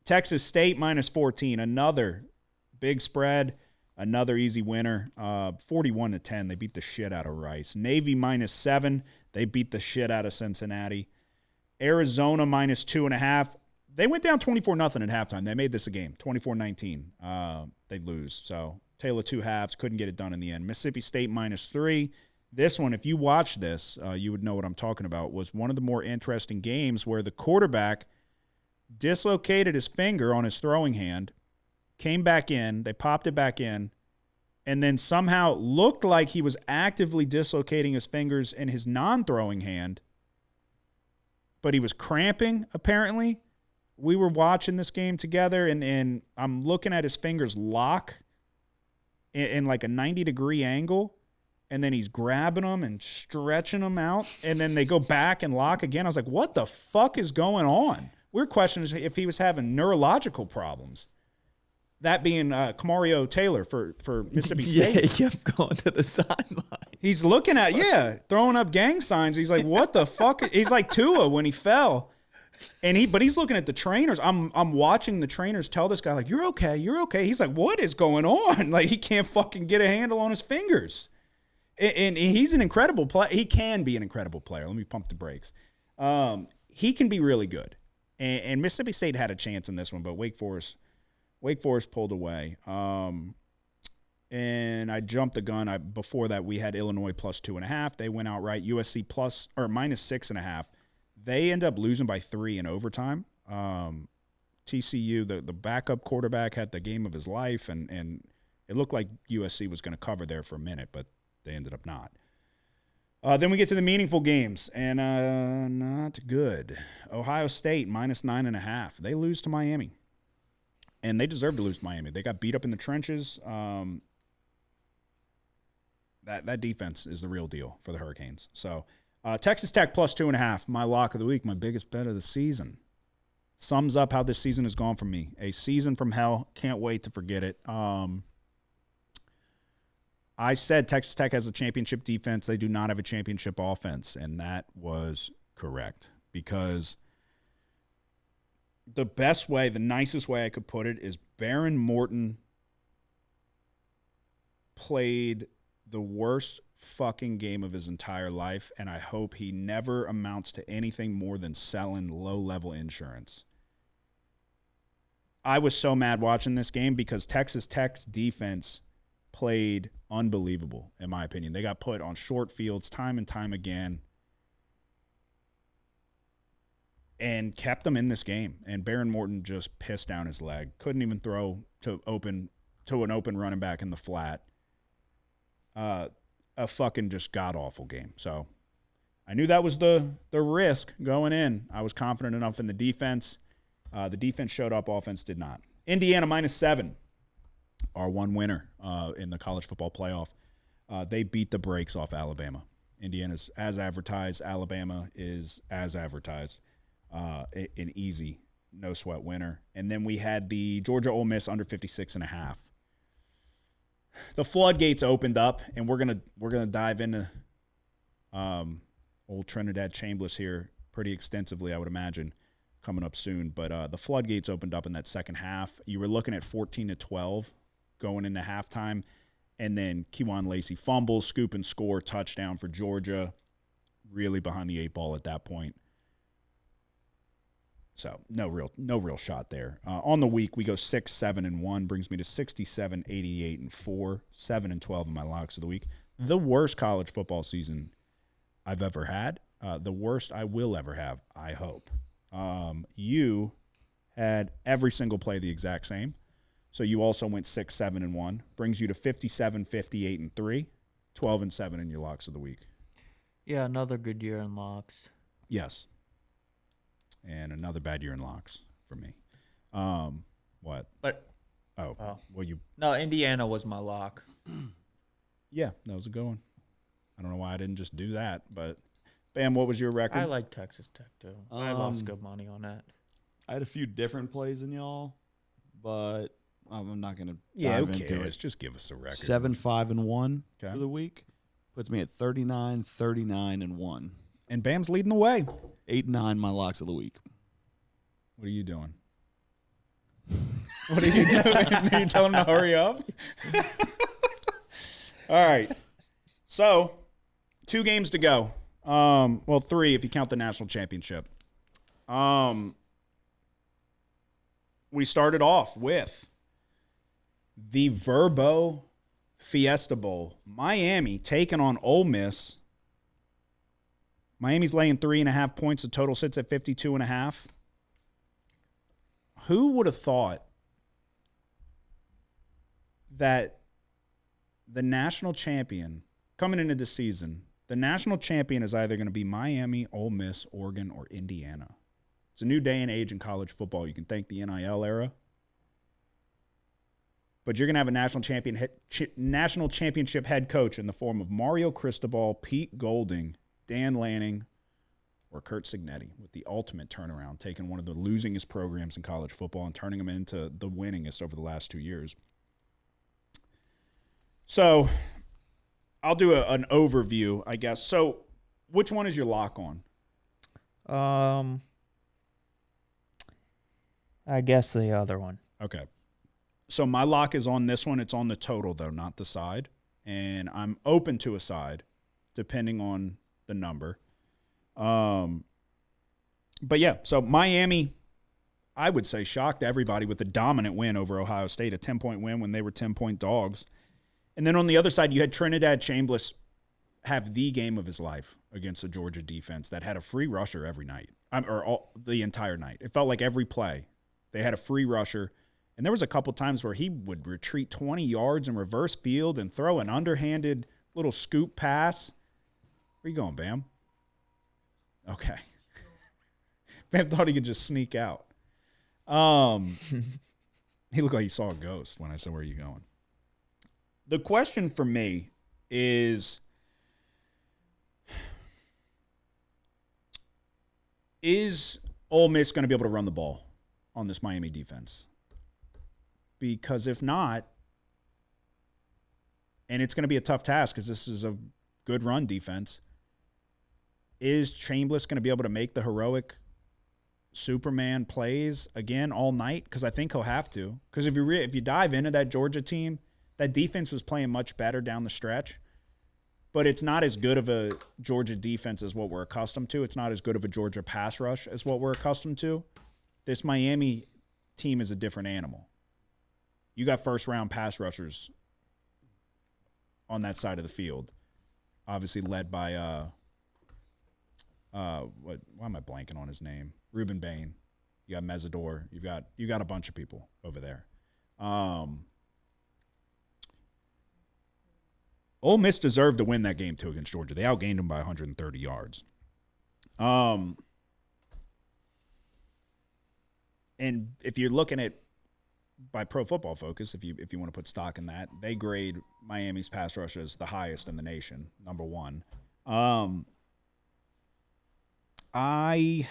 Texas State -14. Another big spread. Another easy winner. 41-10. They beat the shit out of Rice. Navy -7. They beat the shit out of Cincinnati. Arizona -2.5. They went down 24-0 at halftime. They made this a game, 24-19. They lose. So, tale of two halves. Couldn't get it done in the end. Mississippi State -3. This one, if you watch this, you would know what I'm talking about, was one of the more interesting games where the quarterback dislocated his finger on his throwing hand, came back in, they popped it back in, and then somehow looked like he was actively dislocating his fingers in his non-throwing hand, but he was cramping, apparently. We were watching this game together, and I'm looking at his fingers lock in a 90-degree angle, and then he's grabbing them and stretching them out, and then they go back and lock again. I was like, what the fuck is going on? We were questioning if he was having neurological problems. That being Kamario Taylor for Mississippi State. Yeah, he kept going to the sideline. He's looking at, throwing up gang signs. He's like, what the fuck? He's like Tua when he fell. But he's looking at the trainers. I'm watching the trainers tell this guy, you're okay, you're okay. He's like, what is going on? He can't fucking get a handle on his fingers. And he's an incredible player. He can be an incredible player. Let me pump the brakes. He can be really good. And Mississippi State had a chance in this one, but Wake Forest pulled away. And I jumped the gun. Before that, we had Illinois +2.5. They went outright. USC -6.5. They end up losing by 3 in overtime. TCU, the backup quarterback, had the game of his life, and it looked like USC was going to cover there for a minute, but they ended up not. Then we get to the meaningful games, and not good. Ohio State -9.5. They lose to Miami, and they deserve to lose to Miami. They got beat up in the trenches. That defense is the real deal for the Hurricanes. So Texas Tech +2.5, my lock of the week, my biggest bet of the season. Sums up how this season has gone for me. A season from hell. Can't wait to forget it. I said Texas Tech has a championship defense. They do not have a championship offense, and that was correct because the best way, the nicest way I could put it is Baron Morton played the worst fucking game of his entire life, and I hope he never amounts to anything more than selling low-level insurance. I was so mad watching this game because Texas Tech's defense played unbelievable, in my opinion. They got put on short fields time and time again and kept them in this game. And Baron Morton just pissed down his leg. Couldn't even throw to an open running back in the flat. A fucking just god-awful game. So I knew that was the risk going in. I was confident enough in the defense. The defense showed up. Offense did not. Indiana -7, our one winner in the college football playoff. They beat the brakes off Alabama. Indiana's as advertised. Alabama is as advertised. An easy, no-sweat winner. And then we had the Georgia Ole Miss under 56.5. The floodgates opened up, and we're gonna dive into old Trinidad Chambliss here pretty extensively, I would imagine, coming up soon. But the floodgates opened up in that second half. You were looking at 14-12 going into halftime, and then Kejuan Lacey fumbles, scoop and score, touchdown for Georgia. Really behind the 8 ball at that point. So no real shot there. On the week, we go 6-7-1, brings me to 67-88-4, 7-12 in my locks of the week. The worst college football season I've ever had. The worst I will ever have, I hope. You had every single play the exact same. So you also went 6-7-1, brings you to 57-58-3, 12-7 in your locks of the week. Yeah, another good year in locks. Yes. And another bad year in locks for me. What? But well, you. No, Indiana was my lock. Yeah, that was a good one. I don't know why I didn't just do that, but Bam, what was your record? I like Texas Tech too. I lost good money on that. I had a few different plays than y'all, but I'm not gonna. Yeah, dive who into cares? it. Just give us a record. 7-5-1 Okay. for the week puts me at 39-39-1. And Bam's leading the way. 8-9 my locks of the week. What are you doing? What are you doing? Are you telling him to hurry up? All right. So, 2 games to go. Well, 3 if you count the national championship. We started off with the Verbo Fiesta Bowl. Miami taking on Ole Miss. Miami's laying 3.5 points. The total sits at 52.5. Who would have thought that the national champion coming into this season, the national champion is either going to be Miami, Ole Miss, Oregon, or Indiana? It's a new day and age in college football. You can thank the NIL era. But you're going to have a national championship head coach in the form of Mario Cristobal, Pete Golding, Dan Lanning, or Kurt Signetti, with the ultimate turnaround, taking one of the losingest programs in college football and turning them into the winningest over the last 2 years. So I'll do an overview, I guess. So which one is your lock on? I guess the other one. Okay. So my lock is on this one. It's on the total, though, not the side. And I'm open to a side, depending on the number. But yeah, so Miami, I would say, shocked everybody with a dominant win over Ohio State, a 10-point win when they were 10-point dogs. And then on the other side, you had Trinidad Chambliss have the game of his life against the Georgia defense that had a free rusher every night, the entire night. It felt like every play they had a free rusher. And there was a couple times where he would retreat 20 yards in reverse field and throw an underhanded little scoop pass. Where you going, Bam? Okay. Bam thought he could just sneak out. He looked like he saw a ghost when I said, where are you going? The question for me is Ole Miss going to be able to run the ball on this Miami defense? Because if not, and it's going to be a tough task because this is a good run defense, is Chambliss going to be able to make the heroic Superman plays again all night? Because I think he'll have to. Because if you dive into that Georgia team, that defense was playing much better down the stretch. But it's not as good of a Georgia defense as what we're accustomed to. It's not as good of a Georgia pass rush as what we're accustomed to. This Miami team is a different animal. You got first-round pass rushers on that side of the field, obviously led by why am I blanking on his name? Reuben Bain. You got Mesidor. You got a bunch of people over there. Ole Miss deserved to win that game too against Georgia. They outgained them by 130 yards. And if you're looking at by Pro Football Focus, if you want to put stock in that, they grade Miami's pass rush as the highest in the nation, number one. Like I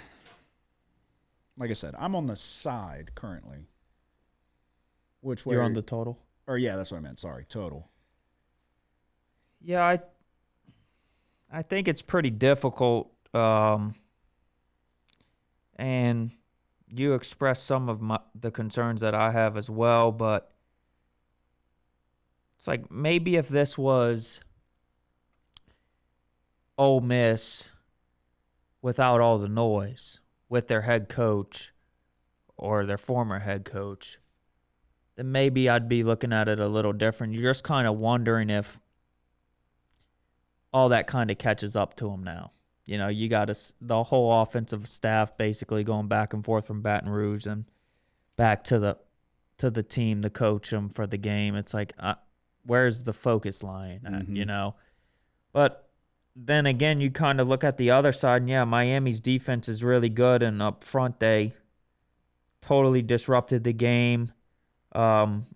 said, I'm on the side currently. Which way? You're on the total? Or yeah, that's what I meant. Sorry, total. Yeah, I think it's pretty difficult. And you expressed some of the concerns that I have as well, but it's like maybe if this was Ole Miss without all the noise, with their head coach or their former head coach, then maybe I'd be looking at it a little different. You're just kind of wondering if all that kind of catches up to them now. You know, you got the whole offensive staff basically going back and forth from Baton Rouge and back to the team to coach them for the game. It's like, where's the focus line at, you know? But then again, you kind of look at the other side, and yeah, Miami's defense is really good, and up front they totally disrupted the game.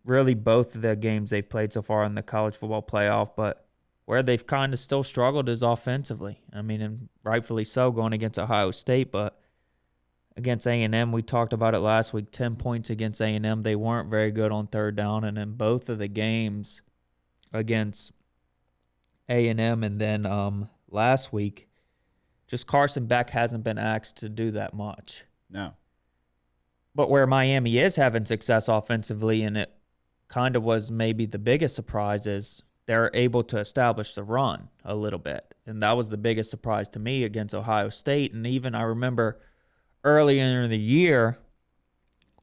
Really both of the games they've played so far in the college football playoff, but where they've kind of still struggled is offensively. I mean, and rightfully so going against Ohio State, but against A&M, we talked about it last week, 10 points against A&M. They weren't very good on third down, and in both of the games against A&M and then last week, just Carson Beck hasn't been asked to do that much. No. But where Miami is having success offensively, and it kind of was maybe the biggest surprise, is they're able to establish the run a little bit. And that was the biggest surprise to me against Ohio State. And even I remember earlier in the year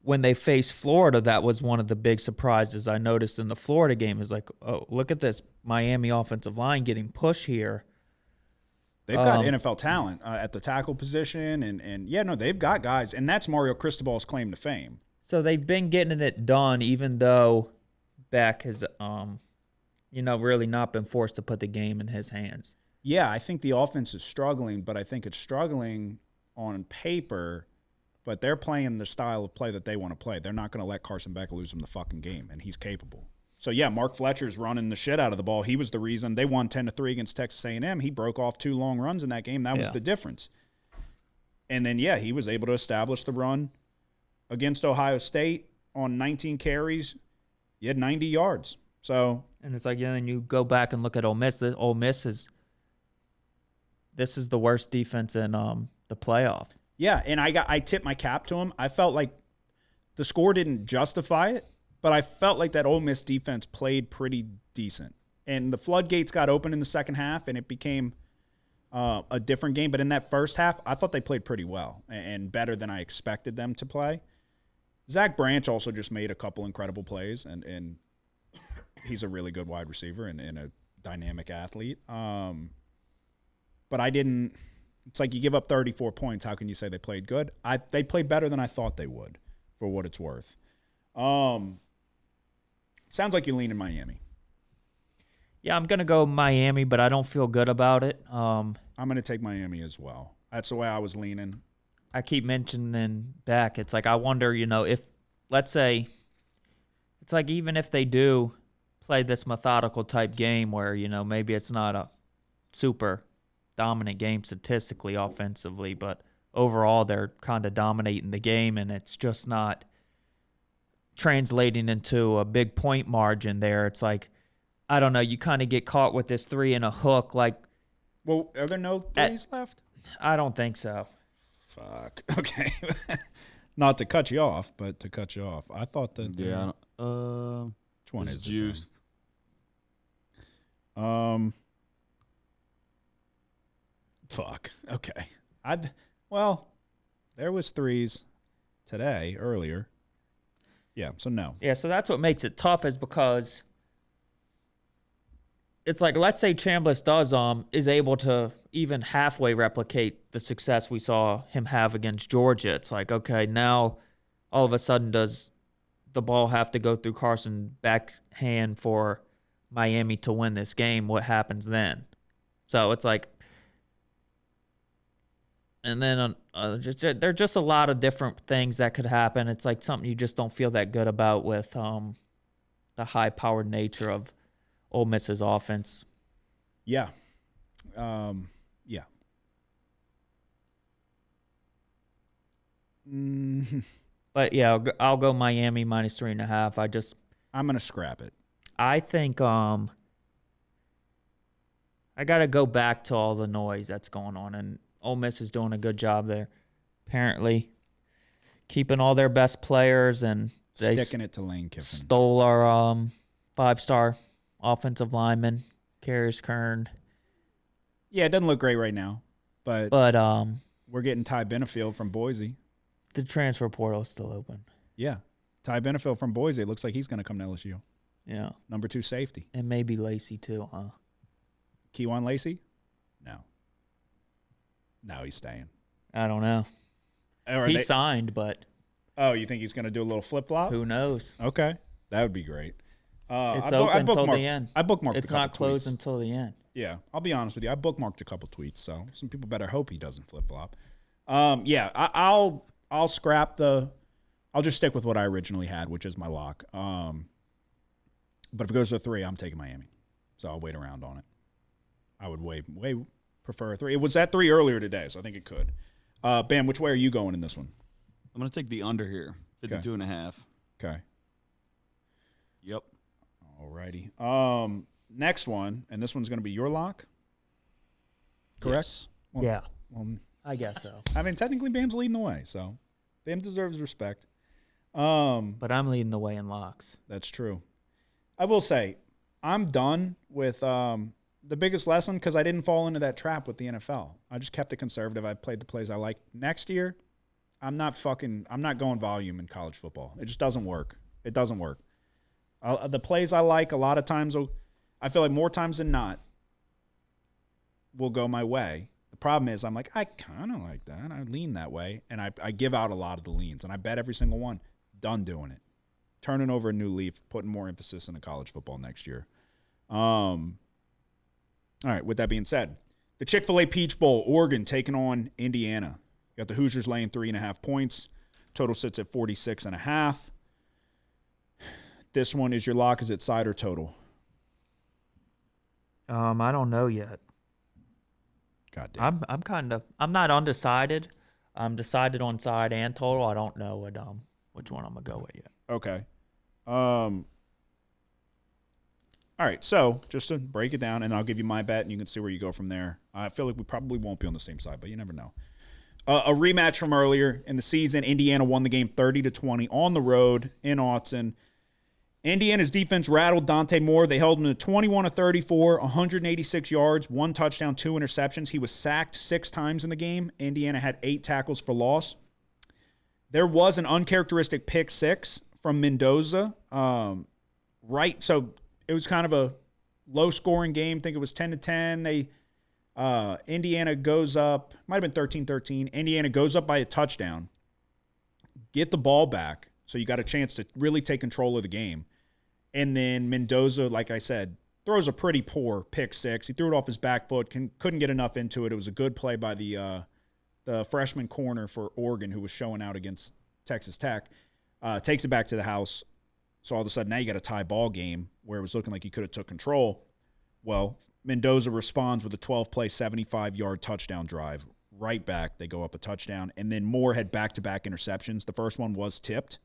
when they faced Florida, that was one of the big surprises I noticed in the Florida game. Is like, oh, look at this Miami offensive line getting pushed here. They've got NFL talent at the tackle position. And yeah, no, they've got guys. And that's Mario Cristobal's claim to fame. So they've been getting it done, even though Beck has really not been forced to put the game in his hands. Yeah, I think the offense is struggling, but I think it's struggling on paper, but they're playing the style of play that they want to play. They're not going to let Carson Beck lose them the fucking game, and he's capable. So, yeah, Mark Fletcher's running the shit out of the ball. He was the reason they won 10-3 against Texas A&M. He broke off 2 long runs in that game. That was the difference. And then, yeah, he was able to establish the run against Ohio State on 19 carries. He had 90 yards. So, and it's like, yeah, then you go back and look at Ole Miss. Ole Miss this is the worst defense in the playoff. Yeah, and I tipped my cap to him. I felt like the score didn't justify it, but I felt like that Ole Miss defense played pretty decent. And the floodgates got open in the second half, and it became a different game. But in that first half, I thought they played pretty well and better than I expected them to play. Zach Branch also just made a couple incredible plays, and he's a really good wide receiver and a dynamic athlete. But I didn't – it's like you give up 34 points. How can you say they played good? They played better than I thought they would, for what it's worth. Sounds like you lean in Miami. Yeah, I'm going to go Miami, but I don't feel good about it. I'm going to take Miami as well. That's the way I was leaning. I keep mentioning Beck. It's like I wonder, if – let's say – it's like even if they do play this methodical type game where, maybe it's not a super dominant game statistically offensively, but overall they're kind of dominating the game, and it's just not translating into a big point margin there. It's like, I don't know, you kind of get caught with this 3 and a hook. Like, well, are there no threes left? I don't think so. Fuck. Okay. Not to cut you off, but to cut you off. I thought that. Yeah. Which one it's is juiced. it? Fuck. Okay. Well, there was threes today earlier. Yeah. So no. Yeah, so that's what makes it tough is because it's like, let's say Chambliss is able to even halfway replicate the success we saw him have against Georgia. It's like, okay, now all of a sudden does the ball have to go through Carson's backhand for Miami to win this game? What happens then? So it's like, and then there are just a lot of different things that could happen. It's like something you just don't feel that good about with the high-powered nature of Ole Miss's offense. Yeah. Yeah. But yeah, I'll go Miami minus 3.5. I'm gonna scrap it. I think I got to go back to all the noise that's going on, and Ole Miss is doing a good job there. Apparently, keeping all their best players, and they Sticking it to Lane Kiffin. stole our 5-star offensive lineman, Karius Kern. Yeah, it doesn't look great right now, but But we're getting Ty Benefield from Boise. the transfer portal is still open. Yeah, Ty Benefield from Boise. It looks like he's going to come to LSU. Yeah, Number 2 safety. and maybe Lacey too, huh? Keywan Lacey? No. No, he's staying. I don't know. He signed, but Oh, you think he's going to do a little flip-flop? who knows? Okay. That would be great. It's open until the end. I bookmarked It's a couple not closed tweets. until the end. Yeah, I'll be honest with you. I bookmarked a couple tweets, so some people better hope he doesn't flip-flop. Yeah, I'll scrap the – I'll just stick with what I originally had, which is my lock. But if it goes to 3, I'm taking Miami. So I'll wait around on it. I would way prefer a 3. It was at 3 earlier today, so I think it could. Bam, which way are you going in this one? I'm going to take the under here, 52.5. Okay. Yep. Alrighty. Next one, and this one's going to be your lock? Correct? Yes. Well, Yeah, Well, I guess so. I mean, technically, Bam's leading the way, so Bam deserves respect. But I'm leading the way in locks. That's true. I will say, I'm done with the biggest lesson because I didn't fall into that trap with the NFL. I just kept it conservative. I played the plays I like. Next year, I'm not going volume in college football. It just doesn't work. It doesn't work. The plays I like a lot of times, I feel like more times than not, will go my way. The problem is I'm like, I kind of like that. I lean that way, and I give out a lot of the leans, and I bet every single one. Done doing it. Turning over a new leaf, putting more emphasis into college football next year. All right, with that being said, the Chick-fil-A Peach Bowl, Oregon taking on Indiana. You got the Hoosiers laying 3.5 points. Total sits at 46.5. This one is your lock. Is it side or total? I don't know yet. God damn. I'm not undecided. I'm decided on side and total. I don't know which one I'm gonna go with yet. Okay. All right, so just to break it down, and I'll give you my bet, and you can see where you go from there. I feel like we probably won't be on the same side, but you never know. A rematch from earlier in the season. Indiana won the game 30-20 on the road in Autzen. Indiana's defense rattled Dante Moore. They held him to 21-34, 186 yards, 1 touchdown, 2 interceptions. He was sacked 6 times in the game. Indiana had 8 tackles for loss. There was an uncharacteristic pick 6 from Mendoza. So it was kind of a low-scoring game. I think it was 10-10. Indiana goes up. Might have been 13-13. Indiana goes up by a touchdown. Get the ball back, so you got a chance to really take control of the game. And then Mendoza, like I said, throws a pretty poor pick 6. He threw it off his back foot. Couldn't get enough into it. It was a good play by the freshman corner for Oregon who was showing out against Texas Tech. Takes it back to the house. So all of a sudden now you got a tie ball game where it was looking like he could have took control. Well, Mendoza responds with a 12-play, 75-yard touchdown drive. Right back, they go up a touchdown. And then Moore had back-to-back interceptions. The first one was tipped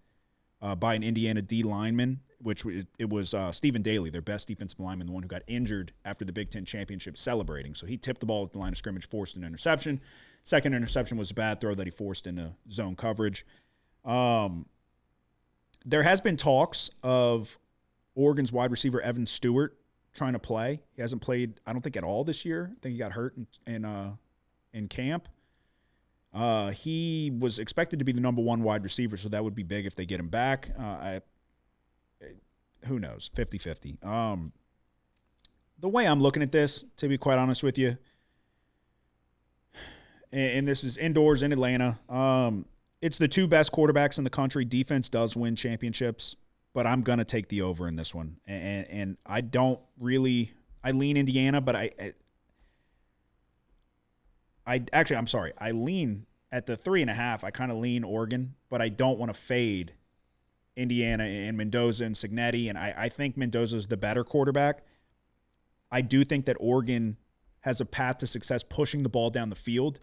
by an Indiana D lineman. it was Stephen Daly, their best defensive lineman, the one who got injured after the Big Ten championship celebrating. So he tipped the ball at the line of scrimmage, forced an interception. Second interception was a bad throw that he forced into zone coverage. There has been talks of Oregon's wide receiver Evan Stewart trying to play. He hasn't played, I don't think, at all this year. I think he got hurt in camp. He was expected to be the number one wide receiver, so that would be big if they get him back. Who knows? 50-50. The way I'm looking at this, to be quite honest with you, and this is indoors in Atlanta, it's the two best quarterbacks in the country. Defense does win championships, but I'm going to take the over in this one. And I don't really – I lean Indiana, but I'm sorry. I lean at the 3.5. I kind of lean Oregon, but I don't want to fade Indiana and Mendoza and Cignetti, and I think Mendoza's the better quarterback. I do think that Oregon has a path to success pushing the ball down the field.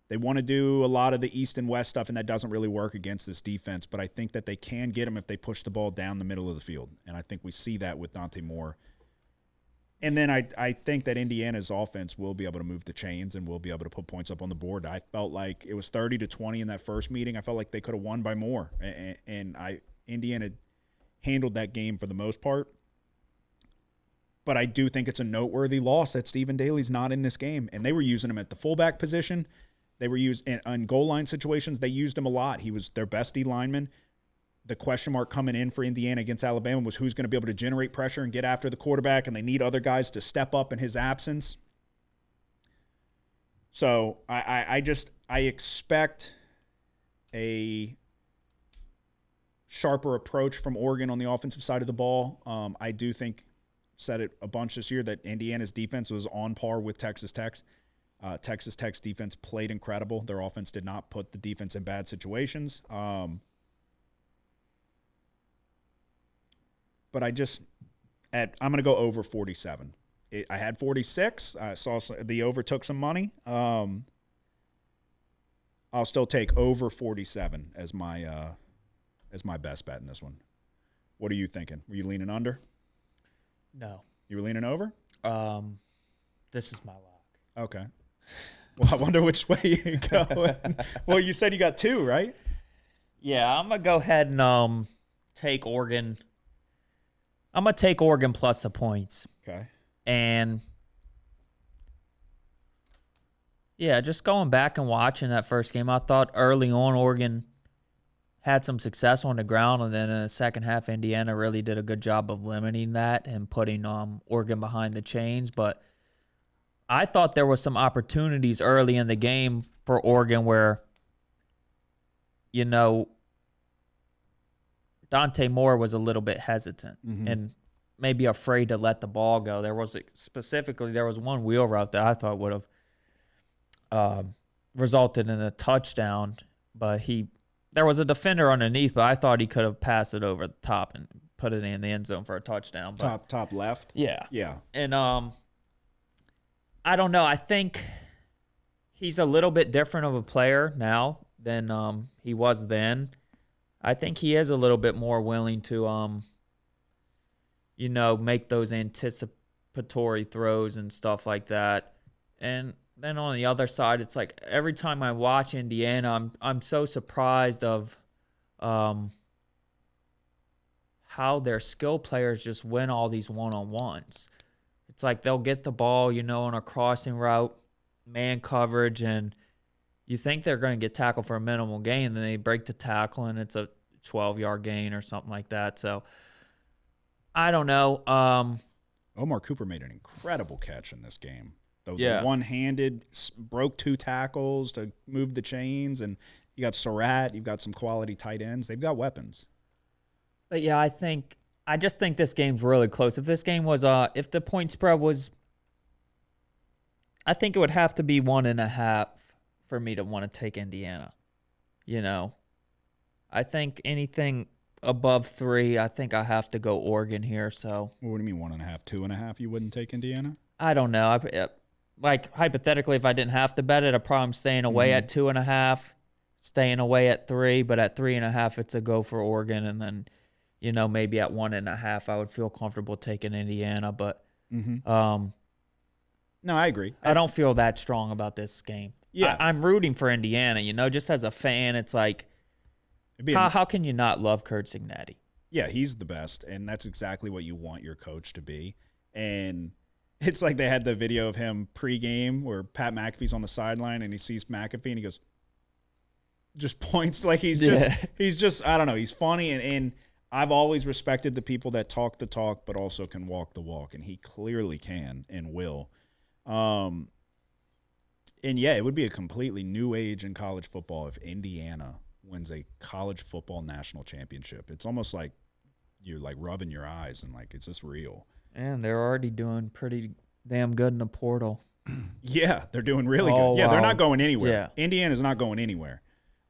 They want to do a lot of the East and West stuff, and that doesn't really work against this defense, but I think that they can get them if they push the ball down the middle of the field, and I think we see that with Dante Moore. And then I think that Indiana's offense will be able to move the chains and will be able to put points up on the board. I felt like it was 30-20 in that first meeting. I felt like they could have won by more, and Indiana handled that game for the most part. But I do think it's a noteworthy loss that Stephen Daly's not in this game, and they were using him at the fullback position. They were used in goal line situations. They used him a lot. He was their best D lineman. The question mark coming in for Indiana against Alabama was who's going to be able to generate pressure and get after the quarterback, and they need other guys to step up in his absence. So I expect a sharper approach from Oregon on the offensive side of the ball. I do think, said it a bunch this year, that Indiana's defense was on par with Texas Tech's. Texas Tech's defense played incredible. Their offense did not put the defense in bad situations. But I'm going to go over 47. I had 46. I saw the over took some money. I'll still take over 47 as my best bet in this one. What are you thinking? Were you leaning under? No. You were leaning over? This is my lock. Okay. Well, I wonder which way you go. Well, you said you got two, right? Yeah, I'm going to go ahead and take Oregon. I'm going to take Oregon plus the points. Okay. And, yeah, just going back and watching that first game, I thought early on Oregon had some success on the ground, and then in the second half, Indiana really did a good job of limiting that and putting Oregon behind the chains. But I thought there was some opportunities early in the game for Oregon where, Dante Moore was a little bit hesitant and maybe afraid to let the ball go. There was one wheel route that I thought would have resulted in a touchdown, but there was a defender underneath, but I thought he could have passed it over the top and put it in the end zone for a touchdown. But, Top left? Yeah. Yeah. And I don't know. I think he's a little bit different of a player now than he was then. I think he is a little bit more willing to, make those anticipatory throws and stuff like that. And then on the other side, it's like every time I watch Indiana, I'm so surprised of how their skill players just win all these one-on-ones. It's like they'll get the ball, on a crossing route, man coverage, and you think they're going to get tackled for a minimal gain, and then they break the tackle, and it's a 12-yard gain or something like that. So, I don't know. Omar Cooper made an incredible catch in this game. Yeah. The one-handed, broke 2 tackles to move the chains, and you got Surratt, you've got some quality tight ends. They've got weapons. But, yeah, I just think this game's really close. If this game was, if the point spread was, I think it would have to be 1.5 for me to want to take Indiana. I think anything above 3, I think I have to go Oregon here. So. Well, what do you mean 1.5, 2.5? You wouldn't take Indiana? I don't know. Hypothetically, if I didn't have to bet it, I'd probably staying away at 2.5, staying away at 3, but at 3.5, it's a go for Oregon, and then maybe at 1.5, I would feel comfortable taking Indiana. But No, I agree. I don't feel that strong about this game. Yeah. I'm rooting for Indiana, just as a fan. It's like, how can you not love Kurt Signetti? Yeah, he's the best, and that's exactly what you want your coach to be. And it's like they had the video of him pregame where Pat McAfee's on the sideline and he sees McAfee and he goes, just points like he's just I don't know, he's funny, and I've always respected the people that talk the talk but also can walk the walk, and he clearly can and will. And yeah, it would be a completely new age in college football if Indiana wins a college football national championship. It's almost like you're like rubbing your eyes and like, is this real? And they're already doing pretty damn good in the portal. Yeah, they're doing really good. Yeah, wow. They're not going anywhere. Yeah. Indiana's not going anywhere.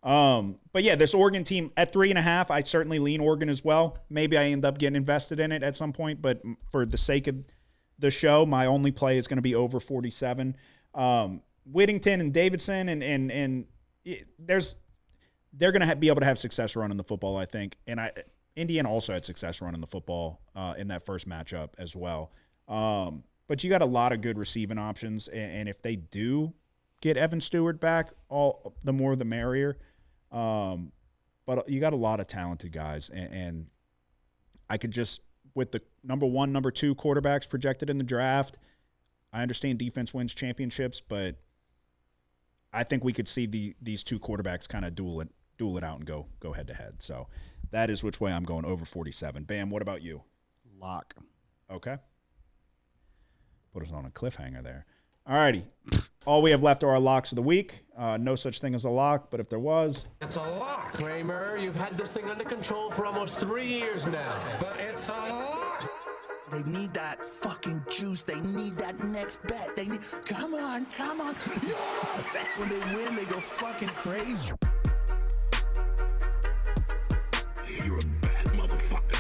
But yeah, this Oregon team at 3.5, I certainly lean Oregon as well. Maybe I end up getting invested in it at some point, but for the sake of the show, my only play is going to be over 47. Whittington and Davidson and they're going to be able to have success running the football, I think. And Indiana also had success running the football in that first matchup as well. But you got a lot of good receiving options, and if they do get Evan Stewart back, all the more the merrier. But you got a lot of talented guys, and I could just, with the number 1, number 2 quarterbacks projected in the draft, I understand defense wins championships, but I think we could see these two quarterbacks kind of duel it out and go head to head. So that is which way I'm going, over 47. Bam, what about you? Lock. Okay. Put us on a cliffhanger there. All righty. All we have left are our locks of the week. No such thing as a lock, but if there was. It's a lock, Kramer. You've had this thing under control for almost 3 years now. But it's a lock. They need that fucking juice. They need that next bet. They need, come on. Yes! When they win, they go fucking crazy. You're a bad motherfucker.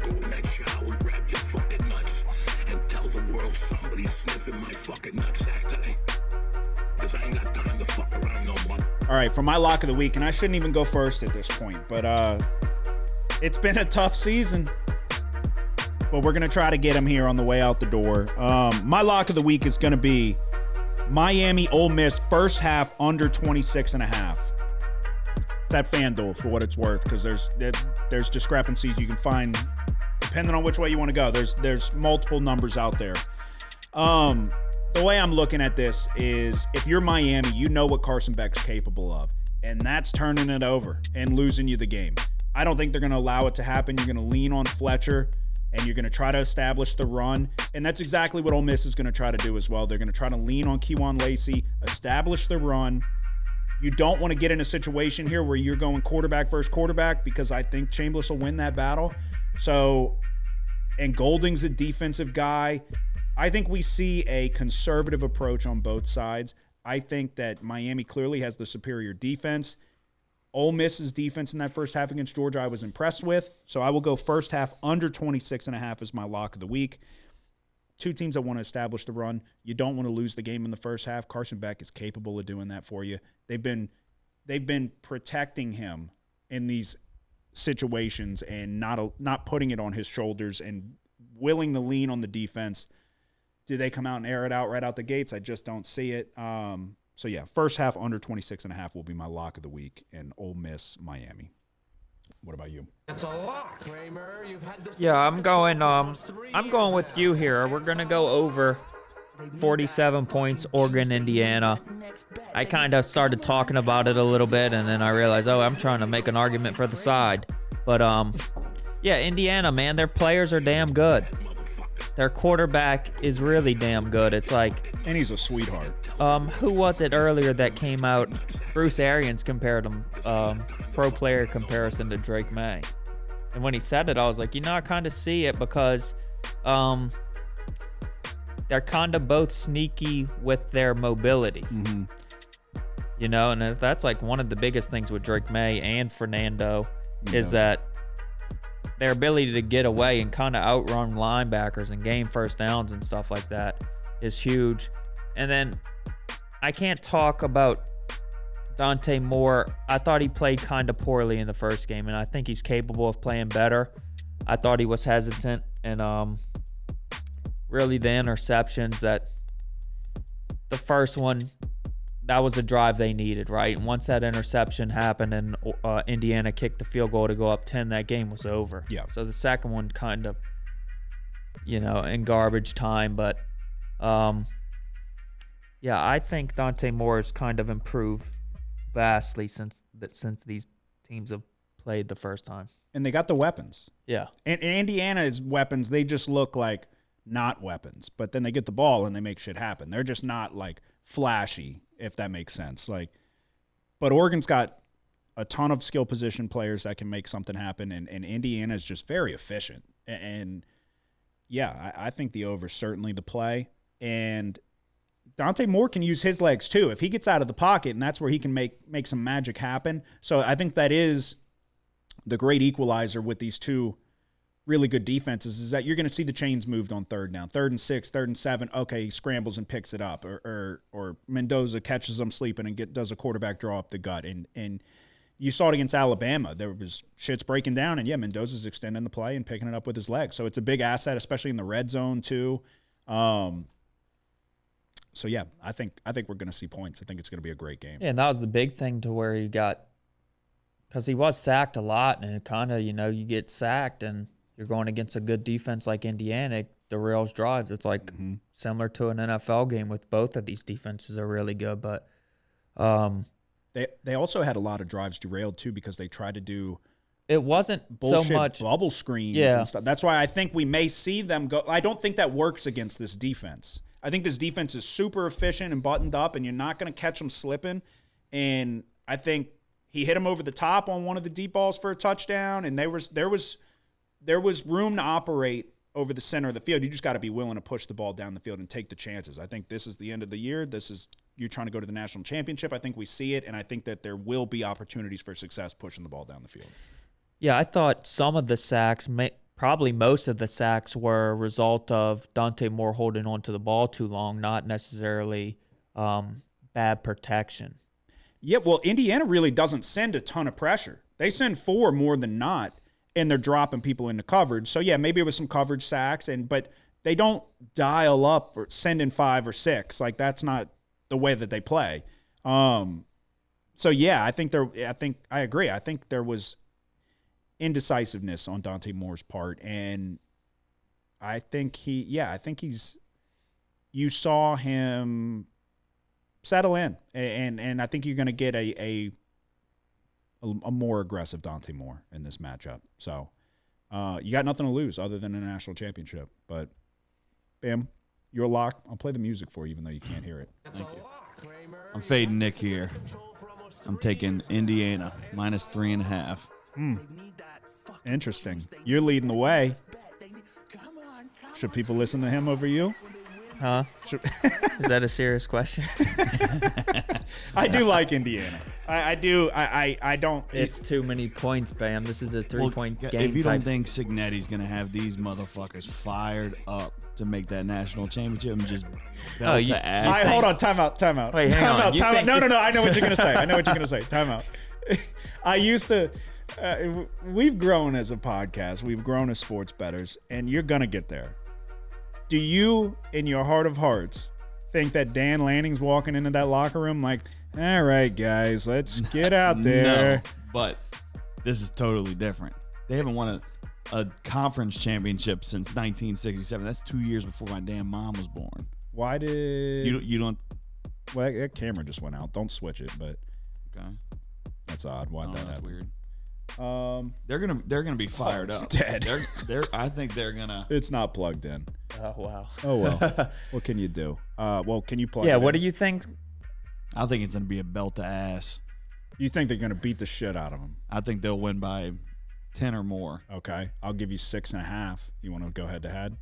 Go in that shower, grab your fucking nuts, and tell the world somebody's sniffing my fucking nutsack today. Because I ain't got time to fuck around no more. All right, for my lock of the week, and I shouldn't even go first at this point, but it's been a tough season. But we're going to try to get him here on the way out the door. My lock of the week is going to be Miami Ole Miss first half under 26.5. It's at FanDuel for what it's worth, because there's discrepancies you can find depending on which way you want to go. There's multiple numbers out there. The way I'm looking at this is, if you're Miami, you know what Carson Beck's capable of, and that's turning it over and losing you the game. I don't think they're going to allow it to happen. You're going to lean on Fletcher, and you're going to try to establish the run, and that's exactly what Ole Miss is going to try to do as well. They're going to try to lean on Kejuan Lacey, establish the run. You don't want to get in a situation here where you're going quarterback versus quarterback, because I think Chambliss will win that battle. So, and Golding's a defensive guy. I think we see a conservative approach on both sides. I think that Miami clearly has the superior defense. Ole Miss's defense in that first half against Georgia I was impressed with. So I will go first half under 26.5 as my lock of the week. Two teams that want to establish the run. You don't want to lose the game in the first half. Carson Beck is capable of doing that for you. They've been protecting him in these situations and not putting it on his shoulders and willing to lean on the defense. Do they come out and air it out right out the gates? I just don't see it. So yeah, first half under 26.5 will be my lock of the week, and Ole Miss, Miami. What about you? It's a lock, Kramer. You've had this. Yeah, I'm going with you here. We're gonna go over 47 points, Oregon, Indiana. I kind of started talking about it a little bit, and then I realized, I'm trying to make an argument for the side. But yeah, Indiana, man, their players are damn good. Their quarterback is really damn good. It's like, and he's a sweetheart. Who was it earlier that came out? Bruce Arians compared him, pro player comparison to Drake May. And when he said it, I was like, I kind of see it, because they're kind of both sneaky with their mobility. Mm-hmm. And that's like one of the biggest things with Drake May and Fernando is that their ability to get away and kind of outrun linebackers and gain first downs and stuff like that is huge. And then I can't talk about Dante Moore, I thought he played kind of poorly in the first game, and I think he's capable of playing better. I thought he was hesitant, and really the interceptions that the first one, that was a drive they needed, right? And once that interception happened and Indiana kicked the field goal to go up 10, that game was over. Yeah. So the second one kind of, in garbage time, but yeah, I think Dante Moore has kind of improved vastly since these teams have played the first time. And they got the weapons. Yeah. And Indiana's weapons, they just look like not weapons. But then they get the ball and they make shit happen. They're just not like flashy, if that makes sense. But Oregon's got a ton of skill position players that can make something happen. And Indiana's just very efficient. And yeah, I think the over's certainly the play. And Dante Moore can use his legs too. If he gets out of the pocket, and that's where he can make some magic happen. So I think that is the great equalizer with these two really good defenses, is that you're going to see the chains moved on third down. 3rd and 6, 3rd and 7, okay, he scrambles and picks it up. Or Mendoza catches them sleeping and does a quarterback draw up the gut. And you saw it against Alabama. There was shit's breaking down, and yeah, Mendoza's extending the play and picking it up with his legs. So it's a big asset, especially in the red zone too. So yeah, I think we're going to see points. I think it's going to be a great game. Yeah, and that was the big thing to where he got, because he was sacked a lot, and it kind of, you get sacked and you're going against a good defense like Indiana, it derails drives. It's like similar to an NFL game with both of these defenses are really good, but they also had a lot of drives derailed too because they tried to do it wasn't bullshit so much bubble screens and stuff. That's why I think we may see them go. I don't think that works against this defense. I think this defense is super efficient and buttoned up, and you're not going to catch them slipping. And I think he hit him over the top on one of the deep balls for a touchdown, and there was room to operate over the center of the field. You just got to be willing to push the ball down the field and take the chances. I think this is the end of the year. You're trying to go to the national championship. I think we see it, and I think that there will be opportunities for success pushing the ball down the field. Yeah, I thought some of the sacks, probably most of the sacks, were a result of Dante Moore holding on to the ball too long, not necessarily bad protection. Yeah, well, Indiana really doesn't send a ton of pressure. They send 4 more than not, and they're dropping people into coverage. So, yeah, maybe it was some coverage sacks, but they don't dial up or send in 5 or 6. Like, that's not the way that they play. So, yeah, I agree. I think there was indecisiveness on Dante Moore's part, and I think you saw him settle in, and I think you're going to get a more aggressive Dante Moore in this matchup. So you got nothing to lose other than a national championship. But Bam, you're a lock. I'll play the music for you, even though you can't hear it. Thank you. I'm fading Nick here. I'm taking Indiana -3.5. Interesting. You're leading the way. Should people listen to him over you? Huh? Is that a serious question? I do like Indiana. I do. I don't. It's too many points, Bam. This is a 3-point game. If you don't think Cignetti's going to have these motherfuckers fired up to make that national championship and just belt to ass. Hold on. Time out. Wait, hang on. Time out. No. I know what you're going to say. Time out. I used to. We've grown as a podcast. We've grown as sports bettors, and you're going to get there. Do you, in your heart of hearts, think that Dan Lanning's walking into that locker room like, all right, guys, let's get out there? No, but this is totally different. They haven't won a conference championship since 1967. That's 2 years before my damn mom was born. Why did... You don't... Well, that camera just went out. Don't switch it, but... Okay. That's odd. Why'd that happen? Weird. They're gonna be fired up. It's dead. I think they're gonna. It's not plugged in. Oh wow. Oh well. What can you do? Well, can you plug? Yeah. it What in? do you think? I think it's gonna be a belt to ass. You think they're gonna beat the shit out of them? I think they'll win by 10 or more. Okay, I'll give you 6.5. You want to go head to head?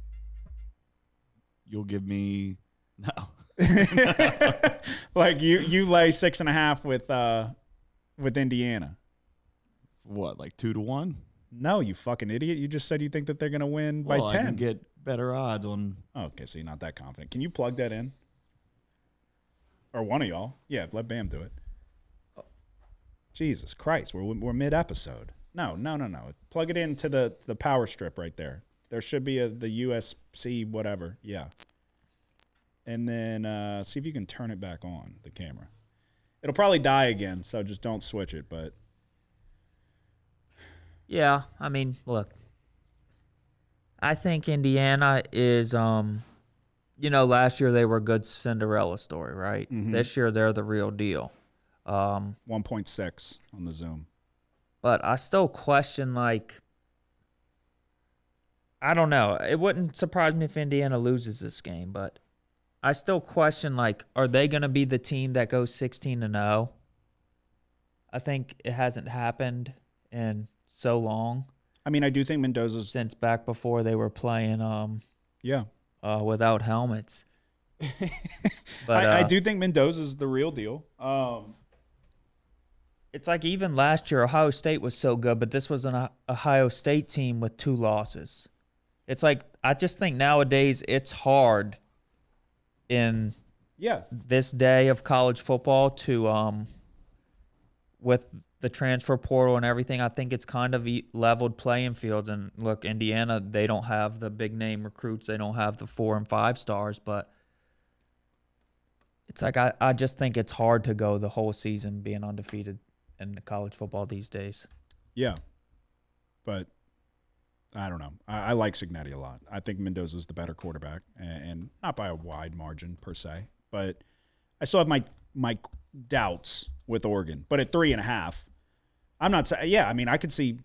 You'll give me no. Like you lay 6.5 with Indiana. What, like 2-1? No, you fucking idiot. You just said you think that they're going to win by 10. I can get better odds on... Oh, okay, so you're not that confident. Can you plug that in? Or one of y'all. Yeah, let Bam do it. Jesus Christ, we're mid-episode. No. Plug it into the power strip right there. There should be the USB whatever. Yeah. And then see if you can turn it back on, the camera. It'll probably die again, so just don't switch it. But Yeah, I mean, look, I think Indiana is, last year they were a good Cinderella story, right? Mm-hmm. This year they're the real deal. 1.6 on the Zoom. But I still question, I don't know. It wouldn't surprise me if Indiana loses this game, but I still question, are they going to be the team that goes 16-0? I think it hasn't happened in so long. I mean, I do think Mendoza's... Since back before they were playing without helmets. But I do think Mendoza's the real deal. It's like even last year, Ohio State was so good, but this was an Ohio State team with 2 losses. It's like, I just think nowadays it's hard in this day of college football to, with the transfer portal and everything, I think it's kind of leveled playing fields. And look, Indiana, they don't have the big name recruits. They don't have the 4 and 5 stars, but it's like, I just think it's hard to go the whole season being undefeated in the college football these days. Yeah. But I don't know. I like Cignetti a lot. I think Mendoza's the better quarterback, and not by a wide margin per se. But I still have my doubts with Oregon. But at 3.5, I'm not saying. Yeah, I mean, I could see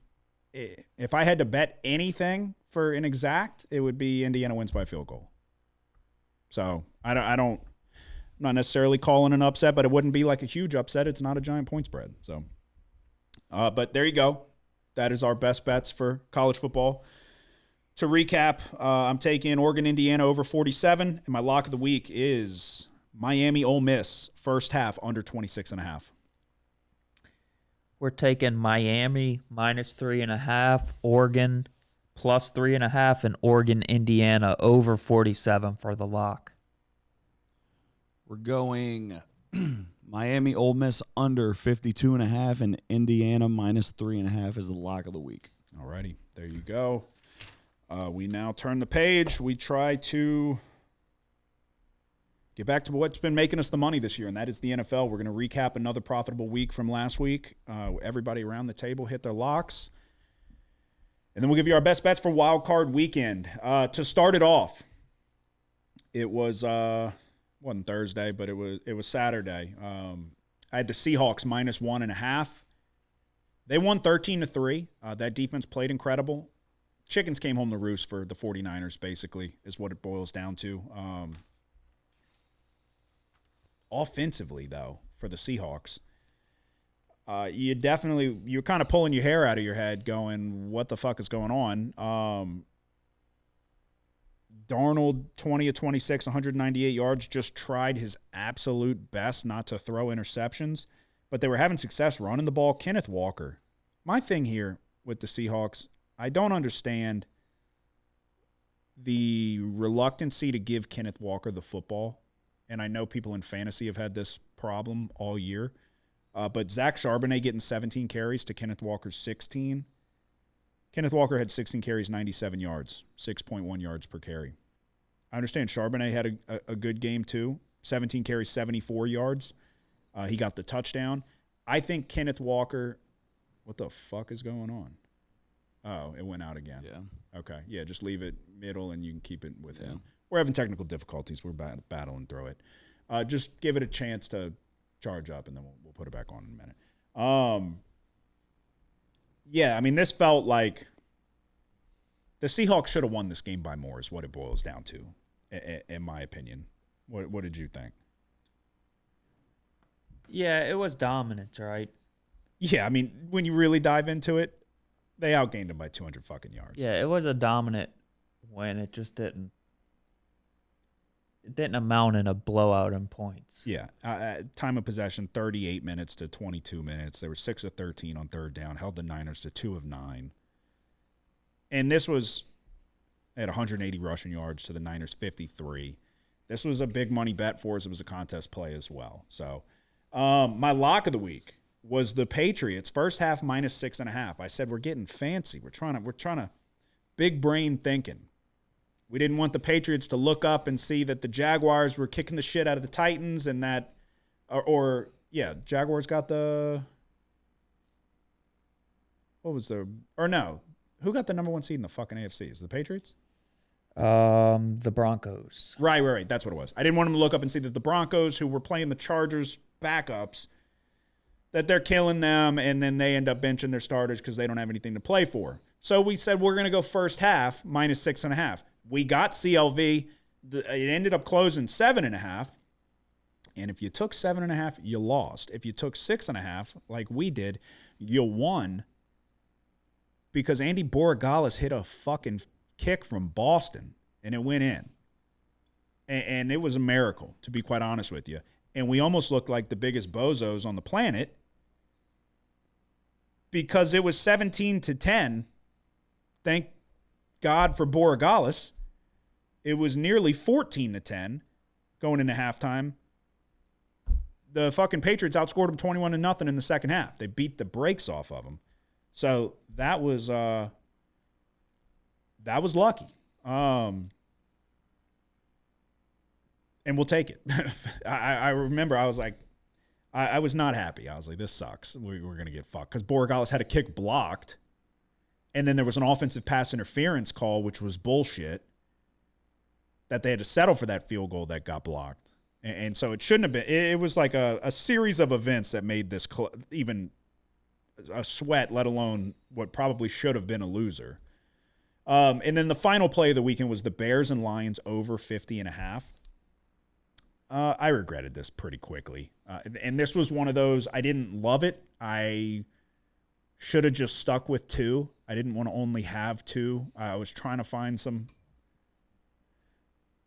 if I had to bet anything for an exact, it would be Indiana wins by field goal. So I'm not necessarily calling an upset, but it wouldn't be like a huge upset. It's not a giant point spread. So, but there you go. That is our best bets for college football. To recap, I'm taking Oregon, Indiana over 47, and my lock of the week is Miami, Ole Miss, first half under 26.5. We're taking Miami -3.5, Oregon +3.5, and Oregon, Indiana over 47 for the lock. We're going Miami, Ole Miss under 52.5, and Indiana -3.5 is the lock of the week. All righty, there you go. We now turn the page. We try to get back to what's been making us the money this year, and that is the NFL. We're going to recap another profitable week from last week. Everybody around the table hit their locks. And then we'll give you our best bets for Wild Card Weekend. To start it off, it was wasn't Thursday, but it was Saturday. I had the Seahawks -1.5. They won 13-3. That defense played incredible. Chickens came home to roost for the 49ers, basically, is what it boils down to. Offensively, though, for the Seahawks, you're kind of pulling your hair out of your head going, what the fuck is going on? Darnold, 20 of 26, 198 yards, just tried his absolute best not to throw interceptions, but they were having success running the ball. Kenneth Walker. My thing here with the Seahawks, I don't understand the reluctancy to give Kenneth Walker the football. And I know people in fantasy have had this problem all year. But Zach Charbonnet getting 17 carries to Kenneth Walker's 16. Kenneth Walker had 16 carries, 97 yards, 6.1 yards per carry. I understand Charbonnet had a good game too. 17 carries, 74 yards. He got the touchdown. I think Kenneth Walker, what the fuck is going on? Oh, it went out again. Yeah. Okay. Yeah, just leave it middle and you can keep it with him. We're having technical difficulties. We're battling through it. Just give it a chance to charge up, and then we'll put it back on in a minute. Yeah, I mean, this felt like the Seahawks should have won this game by more is what it boils down to, in my opinion. What did you think? Yeah, it was dominance, right? Yeah, I mean, when you really dive into it, they outgained them by 200 fucking yards. Yeah, it was a dominant win. It just didn't amount in a blowout in points. Yeah. Time of possession, 38 minutes to 22 minutes. They were 6 of 13 on third down, held the Niners to 2 of 9. And this was at 180 rushing yards to the Niners 53. This was a big money bet for us. It was a contest play as well. So my lock of the week was the Patriots. First half minus 6.5. I said, we're getting fancy. We're trying to big brain thinking. We didn't want the Patriots to look up and see that the Jaguars were kicking the shit out of the Titans and that, Jaguars got the, who got the number 1 seed in the fucking AFC? Is it the Patriots? The Broncos. Right. That's what it was. I didn't want them to look up and see that the Broncos, who were playing the Chargers backups, that they're killing them, and then they end up benching their starters because they don't have anything to play for. So we said we're going to go first half minus 6.5. We got CLV. It ended up closing 7.5. And if you took 7.5, you lost. If you took 6.5, like we did, you won because Andy Borregales hit a fucking kick from Boston, and it went in. And it was a miracle, to be quite honest with you. And we almost looked like the biggest bozos on the planet because it was 17-10. Thank God for Borregales. It was nearly 14-10 going into halftime. The fucking Patriots outscored them 21-0 in the second half. They beat the brakes off of them. So that was lucky. And we'll take it. I remember I was like, I was not happy. I was like, this sucks. We're going to get fucked. Because Borregales had a kick blocked. And then there was an offensive pass interference call, which was bullshit, that they had to settle for that field goal that got blocked. And so it shouldn't have been. It was like a series of events that made this even a sweat, let alone what probably should have been a loser. And then the final play of the weekend was the Bears and Lions over 50.5. I regretted this pretty quickly. And this was one of those, I didn't love it. I should have just stuck with 2. I didn't want to only have 2. I was trying to find some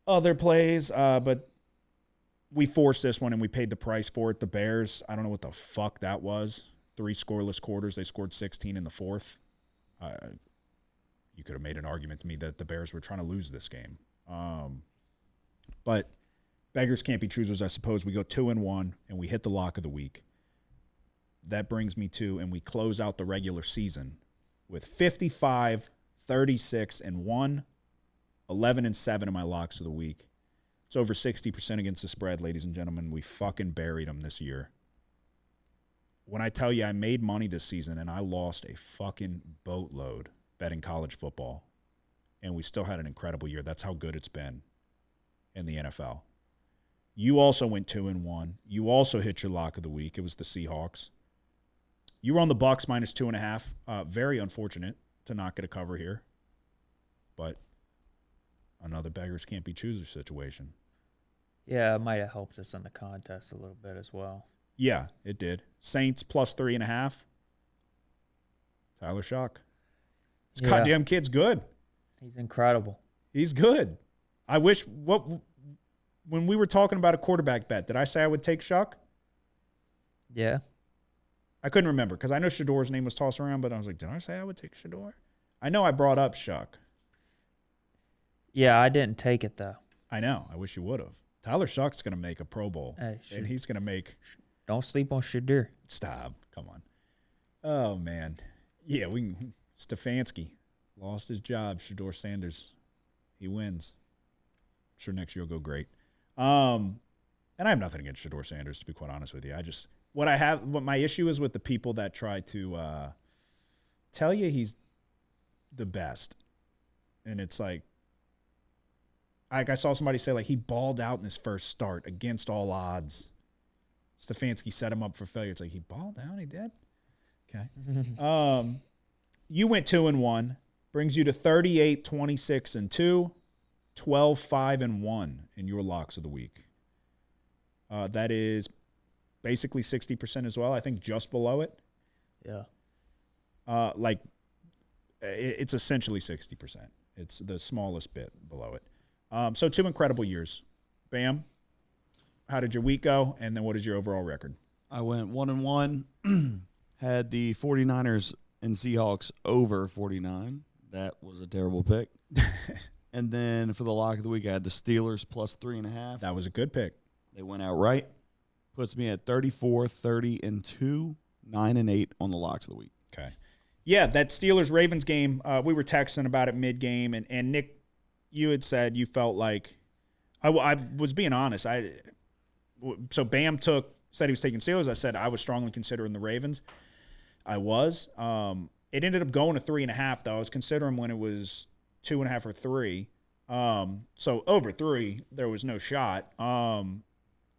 other plays, but we forced this one and we paid the price for it. The Bears, I don't know what the fuck that was. 3 scoreless quarters. They scored 16 in the fourth. You could have made an argument to me that the Bears were trying to lose this game. But beggars can't be choosers, I suppose. We go 2-1, and we hit the lock of the week. That brings me to, and we close out the regular season with 55, 36-1, 11-7 in my locks of the week. It's over 60% against the spread, ladies and gentlemen. We fucking buried them this year. When I tell you I made money this season and I lost a fucking boatload betting college football, and we still had an incredible year. That's how good it's been in the NFL. You also went 2-1. You also hit your lock of the week. It was the Seahawks. You were on the Bucks minus 2.5. Very unfortunate to not get a cover here, but another beggars can't be choosers situation. Yeah, it might have helped us in the contest a little bit as well. Yeah, it did. Saints plus 3.5. Tyler Shock. This goddamn kid's good. He's incredible. He's good. I wish when we were talking about a quarterback bet, did I say I would take Shock? Yeah. I couldn't remember because I know Shador's name was tossed around, but I was like, did I say I would take Shador? I know I brought up Shock. Yeah, I didn't take it though. I know. I wish you would have. Tyler Shock's going to make a Pro Bowl, and he's going to make. Don't sleep on Shador. Stop. Come on. Oh man. Yeah, we can. Stefanski lost his job. Shador Sanders, he wins. I'm sure next year will go great. And I have nothing against Shador Sanders, to be quite honest with you. What my issue is with the people that try to tell you he's the best, and it's like I saw somebody say like he balled out in his first start against all odds. Stefanski set him up for failure. It's like he balled out. He did. Okay. You went 2-1, brings you to 38-26-2, 12-5-1 in your locks of the week. That is basically 60% as well. I think just below it. Yeah. It's essentially 60%. It's the smallest bit below it. So 2 incredible years. Bam. How did your week go? And then what is your overall record? I went 1-1. Had the 49ers and Seahawks over 49. That was a terrible pick. And then for the lock of the week, I had the Steelers plus 3.5. That was a good pick. They went out right. Puts me at 34-30-2 9-8 on the locks of the week. Okay. Yeah, that Steelers-Ravens game, we were texting about it mid-game, and Nick, you had said you felt like I was being honest. So Bam said he was taking Steelers. I said I was strongly considering the Ravens. I was. It ended up going to 3.5, though. I was considering when it was 2.5 or 3. So over 3, there was no shot.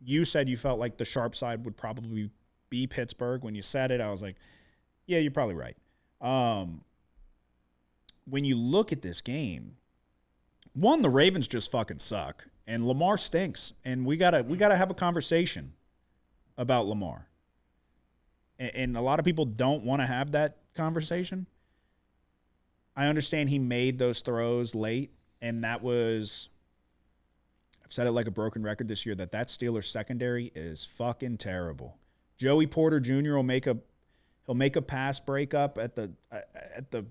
You said you felt like the sharp side would probably be Pittsburgh. When you said it, I was like, yeah, you're probably right. When you look at this game, one, the Ravens just fucking suck, and Lamar stinks, and we gotta have a conversation about Lamar. And a lot of people don't want to have that conversation. I understand he made those throws late, and that was, I've said it like a broken record this year, that Steelers secondary is fucking terrible. Joey Porter Jr. will make a pass breakup at the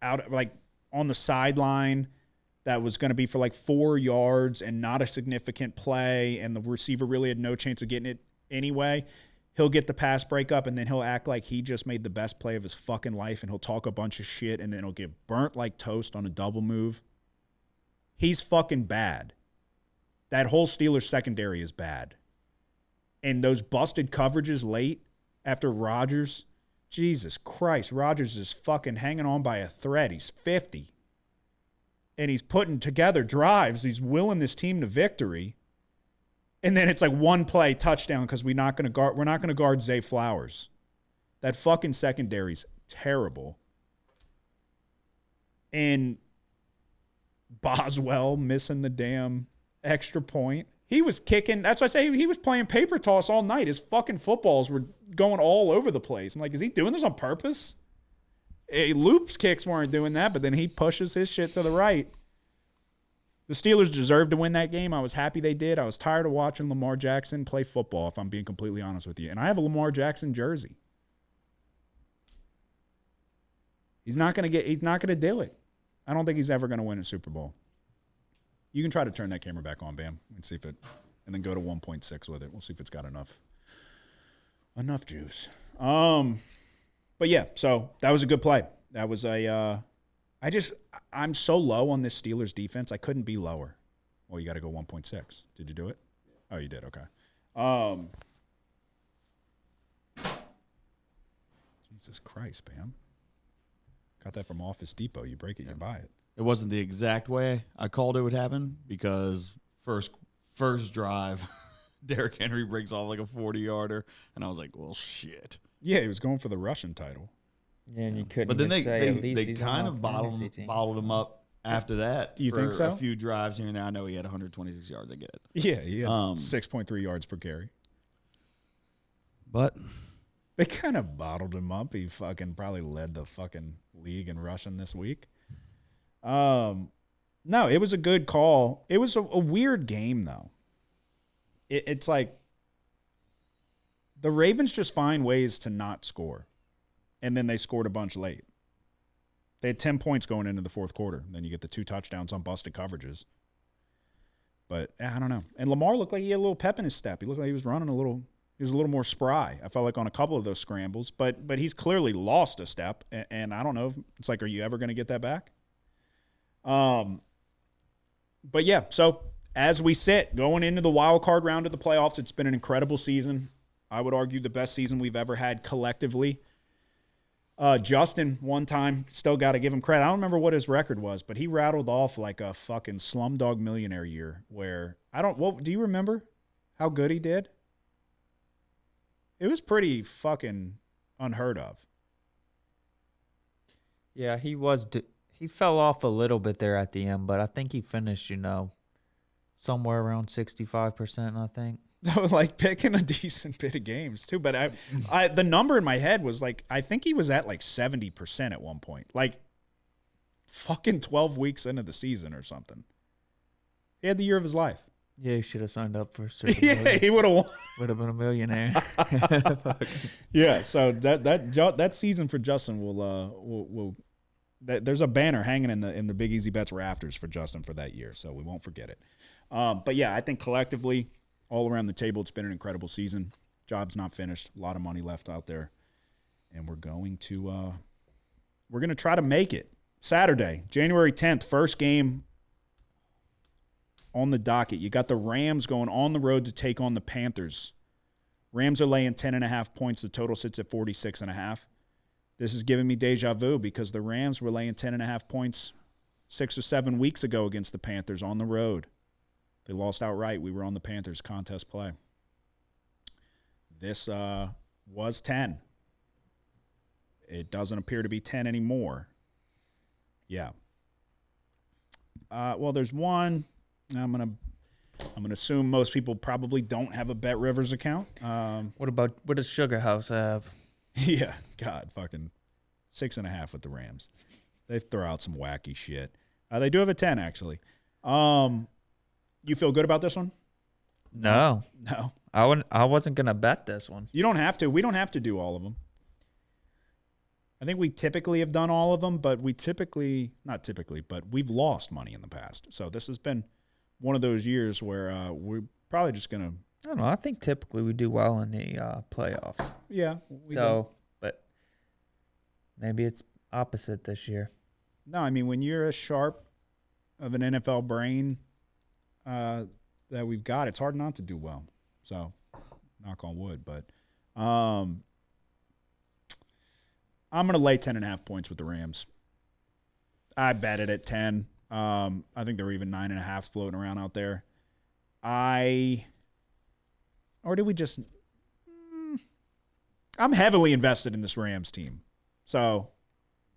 on the sideline that was going to be for like 4 yards and not a significant play, and the receiver really had no chance of getting it anyway. He'll get the pass breakup, and then he'll act like he just made the best play of his fucking life, and he'll talk a bunch of shit, and then he'll get burnt like toast on a double move. He's fucking bad. That whole Steelers secondary is bad. And those busted coverages late after Rodgers, Jesus Christ, Rodgers is fucking hanging on by a thread. He's 50. And he's putting together drives. He's willing this team to victory. And then it's like one play touchdown because we're not going to guard Zay Flowers. That fucking secondary's terrible. And Boswell missing the damn extra point. He was kicking. That's why I say he was playing paper toss all night. His fucking footballs were going all over the place. I'm like, is he doing this on purpose? Loop's kicks weren't doing that, but then he pushes his shit to the right. The Steelers deserved to win that game. I was happy they did. I was tired of watching Lamar Jackson play football, if I'm being completely honest with you. And I have a Lamar Jackson jersey. He's not going to do it. I don't think he's ever going to win a Super Bowl. You can try to turn that camera back on, Bam, and see if it, and then go to 1.6 with it. We'll see if it's got enough juice. But yeah, so that was a good play. That was I'm so low on this Steelers defense. I couldn't be lower. Well, you got to go 1.6. Did you do it? Oh, you did. Okay. Jesus Christ, Bam. Got that from Office Depot. You break it, you buy it. It wasn't the exact way I called it would happen because first drive, Derrick Henry breaks off like a 40-yarder, and I was like, well, shit. Yeah, he was going for the Russian title. Yeah, and you couldn't. But then they kind of bottled him up after that. You think so? A few drives here and there. I know he had 126 yards. I get it. Yeah, he had 6.3 yards per carry. But they kind of bottled him up. He fucking probably led the fucking league in rushing this week. No, it was a good call. It was a weird game, though. It's like the Ravens just find ways to not score, and then they scored a bunch late. They had 10 points going into the fourth quarter. Then you get the 2 touchdowns on busted coverages. But I don't know. And Lamar looked like he had a little pep in his step. He looked like he was running a little. He was a little more spry. I felt like on a couple of those scrambles, but he's clearly lost a step, and I don't know. It's like, are you ever going to get that back? But yeah, so as we sit going into the wild card round of the playoffs, it's been an incredible season. I would argue the best season we've ever had collectively. Justin, one time, still got to give him credit. I don't remember what his record was, but he rattled off like a fucking Slumdog Millionaire year where do you remember how good he did? It was pretty fucking unheard of. Yeah, he was. He fell off a little bit there at the end, but I think he finished, somewhere around 65%, I think. I was like picking a decent bit of games too, but I the number in my head was like, I think he was at like 70% at one point, like fucking 12 weeks into the season or something. He had the year of his life. Yeah, he should have signed up for Circa Million. Yeah, he would have won. Would have been a millionaire. Yeah, so that season for Justin will there's a banner hanging in the Big Easy Bets rafters for Justin for that year, so we won't forget it. But yeah, I think collectively, all around the table, it's been an incredible season. Job's not finished. A lot of money left out there. And we're going to try to make it. Saturday, January 10th, first game on the docket. You got the Rams going on the road to take on the Panthers. Rams are laying 10.5 points. The total sits at 46.5. This is giving me deja vu because the Rams were laying 10.5 points 6 or 7 weeks ago against the Panthers on the road. They lost outright. We were on the Panthers contest play. This was 10. It doesn't appear to be 10 anymore. Yeah. Well, there's one. I'm gonna assume most people probably don't have a Bet Rivers account. What does Sugar House have? Yeah, God, fucking 6.5 with the Rams. They throw out some wacky shit. They do have a 10 actually. You feel good about this one? No, I wasn't gonna bet this one. You don't have to. We don't have to do all of them. I think we typically have done all of them, but but we've lost money in the past. So this has been one of those years where we're probably just going to. I don't know. I think typically we do well in the playoffs. Yeah. But maybe it's opposite this year. No, I mean, when you're as sharp of an NFL brain that we've got, it's hard not to do well. So, knock on wood. But I'm going to lay 10.5 points with the Rams. I bet it at 10. I think there were even 9.5 floating around out there. Or did we just? I'm heavily invested in this Rams team. So,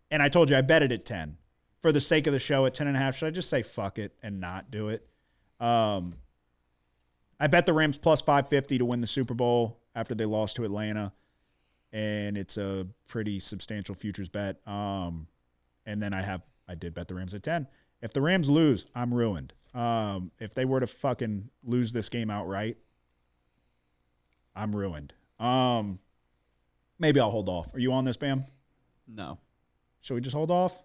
and I told you I bet it at 10. For the sake of the show at 10.5, should I just say fuck it and not do it? I bet the Rams plus 550 to win the Super Bowl after they lost to Atlanta. And it's a pretty substantial futures bet. And then I did bet the Rams at 10. If the Rams lose, I'm ruined. If they were to fucking lose this game outright, I'm ruined. Maybe I'll hold off. Are you on this, Bam? No. Should we just hold off?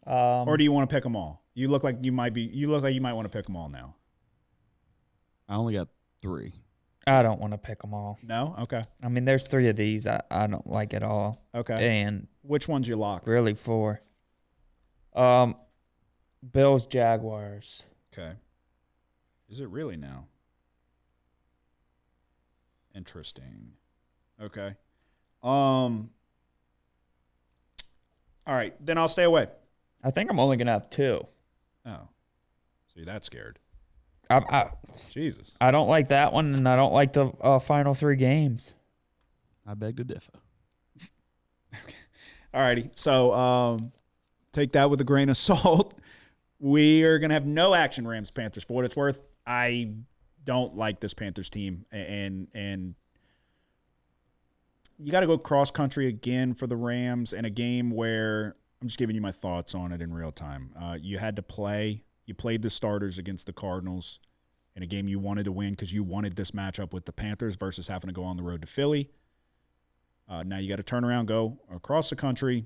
Or do you want to pick them all? You look like you might want to pick them all now. I only got 3. I don't want to pick them all. No? Okay. I mean, there's 3 of these I don't like at all. Okay. And which one's your lock? really 4. Bills, Jaguars. Okay. Is it really now? Interesting. Okay. All right, then I'll stay away. I think I'm only gonna have 2. Oh. So you're that scared. Jesus. I don't like that one, and I don't like the final 3 games. I beg to differ. All righty. So take that with a grain of salt. We are going to have no action Rams Panthers for what it's worth. I don't like this Panthers team, and you got to go cross country again for the Rams in a game where I'm just giving you my thoughts on it in real time. You had to play. You played the starters against the Cardinals in a game you wanted to win because you wanted this matchup with the Panthers versus having to go on the road to Philly. Now you got to turn around, go across the country.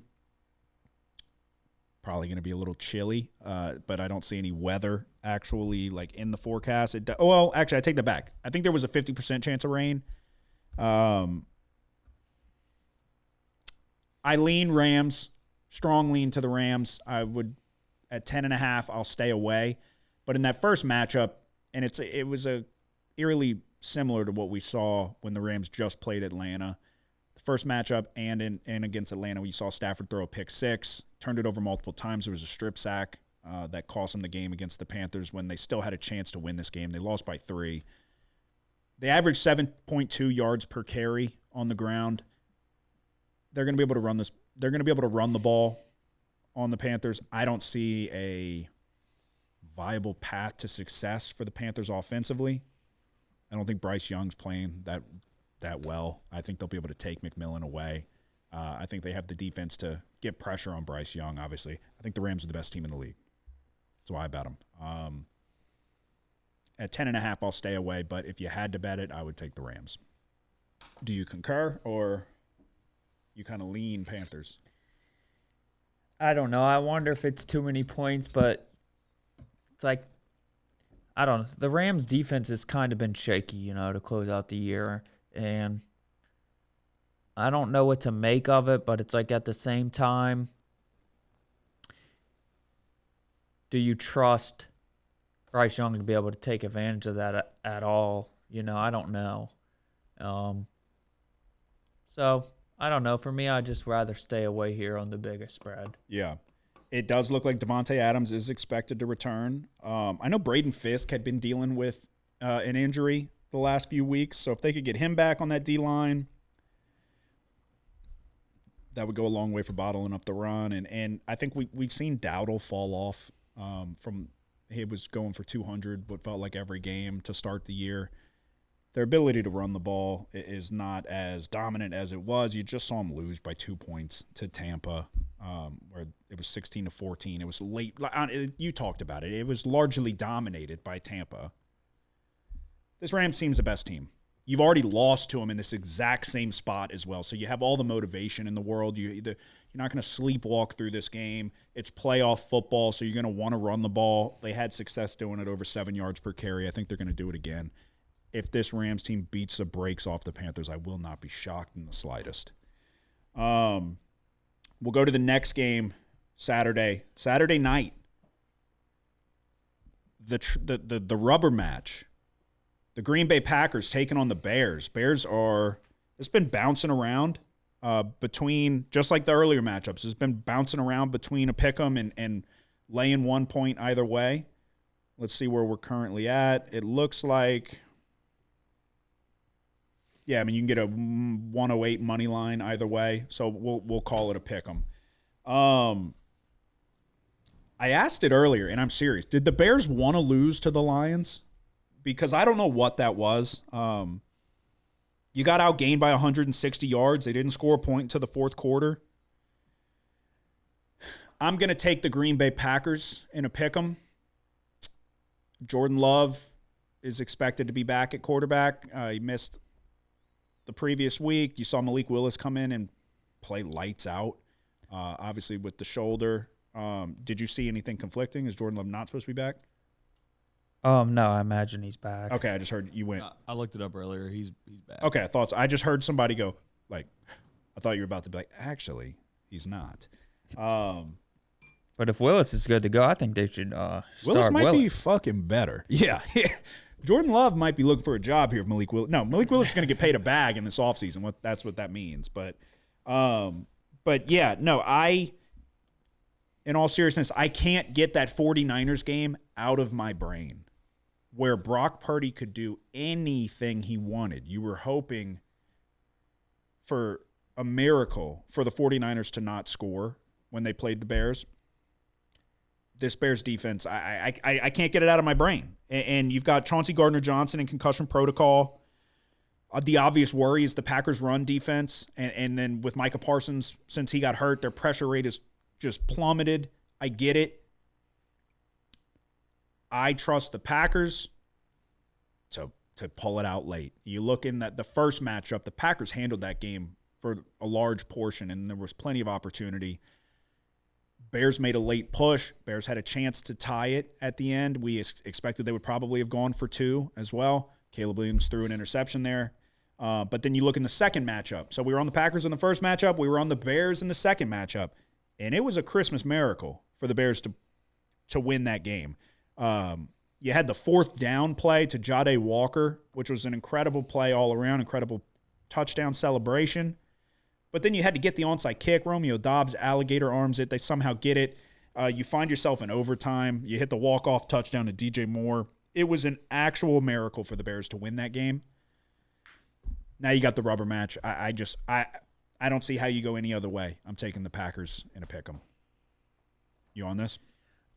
Probably going to be a little chilly, but I don't see any weather actually like in the forecast. Well, actually, I take that back. I think there was a 50% chance of rain. I lean Rams, strong lean to the Rams. I would at 10.5. I'll stay away. But in that first matchup, and it was eerily similar to what we saw when the Rams just played Atlanta. The first matchup and against Atlanta, we saw Stafford throw a pick 6, turned it over multiple times. There was a strip sack that cost them the game against the Panthers when they still had a chance to win this game. They lost by 3. They averaged 7.2 yards per carry on the ground. They're going to be able to run this. They're going to be able to run the ball on the Panthers. I don't see a viable path to success for the Panthers offensively. I don't think Bryce Young's playing that well. I think they'll be able to take McMillan away. I think they have the defense to get pressure on Bryce Young, obviously. I think the Rams are the best team in the league. That's why I bet them. At 10.5, I'll stay away, but if you had to bet it, I would take the Rams. Do you concur, or you kind of lean Panthers? I don't know. I wonder if it's too many points, but it's like I don't know. The Rams defense has kind of been shaky, to close out the year. And I don't know what to make of it, but it's like at the same time, do you trust Bryce Young to be able to take advantage of that at all? I don't know. So, I don't know. For me, I'd just rather stay away here on the biggest spread. Yeah. It does look like Devontae Adams is expected to return. I know Braden Fisk had been dealing with an injury the last few weeks, so if they could get him back on that D-line, that would go a long way for bottling up the run. And I think we've seen Dowdle fall off from he was going for 200 what felt like every game to start the year. Their ability to run the ball is not as dominant as it was. You just saw them lose by 2 points to Tampa, where it was 16-14. It was late. You talked about it. It was largely dominated by Tampa. This Rams team's the best team. You've already lost to them in this exact same spot as well, so you have all the motivation in the world. You're not going to sleepwalk through this game. It's playoff football, so you're going to want to run the ball. They had success doing it over 7 yards per carry. I think they're going to do it again. If this Rams team beats the brakes off the Panthers, I will not be shocked in the slightest. We'll go to the next game Saturday night. The rubber match. The Green Bay Packers taking on the Bears. It's been bouncing around between, just like the earlier matchups, it's been bouncing around between a pick'em and laying 1 point either way. Let's see where we're currently at. It looks like, yeah, I mean, you can get a 108 money line either way, so we'll call it a pick'em. I asked it earlier, and I'm serious. Did the Bears want to lose to the Lions? Because I don't know what that was. You got outgained by 160 yards. They didn't score a point until the fourth quarter. I'm going to take the Green Bay Packers in a pick'em. Jordan Love is expected to be back at quarterback. He missed the previous week. You saw Malik Willis come in and play lights out, obviously with the shoulder. Did you see anything conflicting? Is Jordan Love not supposed to be back? No, I imagine he's back. Okay, I just heard you went. I looked it up earlier. He's back. Okay, I thought so. I just heard somebody go, like, I thought you were about to be like, actually, he's not. But if Willis is good to go, I think they should start Willis might be fucking better. Yeah. Jordan Love might be looking for a job here if Malik Willis. No, Malik Willis is going to get paid a bag in this offseason. That's what that means. But yeah, no, in all seriousness, I can't get that 49ers game out of my brain where Brock Purdy could do anything he wanted. You were hoping for a miracle for the 49ers to not score when they played the Bears. This Bears defense, I can't get it out of my brain. And you've got Chauncey Gardner-Johnson in concussion protocol. The obvious worry is the Packers' run defense. And then with Micah Parsons, since he got hurt, their pressure rate is just plummeted. I get it. I trust the Packers to pull it out late. You look in the first matchup, the Packers handled that game for a large portion, and there was plenty of opportunity. Bears made a late push. Bears had a chance to tie it at the end. We expected they would probably have gone for 2 as well. Caleb Williams threw an interception there. But then you look in the second matchup. So we were on the Packers in the first matchup. We were on the Bears in the second matchup. And it was a Christmas miracle for the Bears to win that game. You had the fourth down play to Jade Walker, which was an incredible play all around, incredible touchdown celebration. But then you had to get the onside kick. Romeo Dobbs alligator arms it. They somehow get it. You find yourself in overtime. You hit the walk-off touchdown to DJ Moore. It was an actual miracle for the Bears to win that game. Now you got the rubber match. I don't see how you go any other way. I'm taking the Packers in a pick'em. You on this?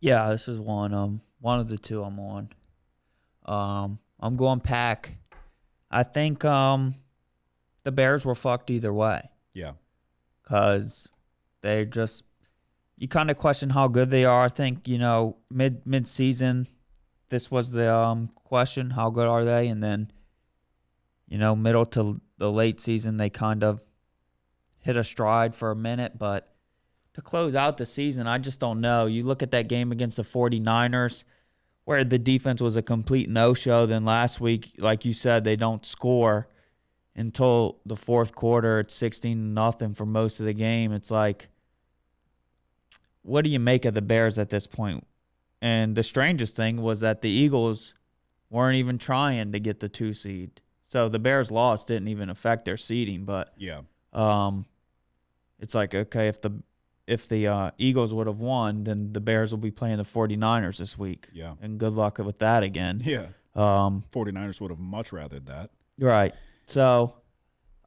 Yeah, this is one of the two I'm on. I'm going Pack. I think the Bears were fucked either way. Yeah. Because they just, you kind of question how good they are. I think, mid-season, this was the question, how good are they? And then, middle to the late season, they kind of hit a stride for a minute. But to close out the season, I just don't know. You look at that game against the 49ers, where the defense was a complete no-show. Then last week, like you said, they don't score until the fourth quarter. It's 16-0 for most of the game. It's like, what do you make of the Bears at this point? And the strangest thing was that the Eagles weren't even trying to get the 2 seed. So the Bears' loss didn't even affect their seeding. But it's like, okay, if the Eagles would have won, then the Bears will be playing the 49ers this week. Yeah. And good luck with that again. Yeah. 49ers would have much rathered that. Right. So,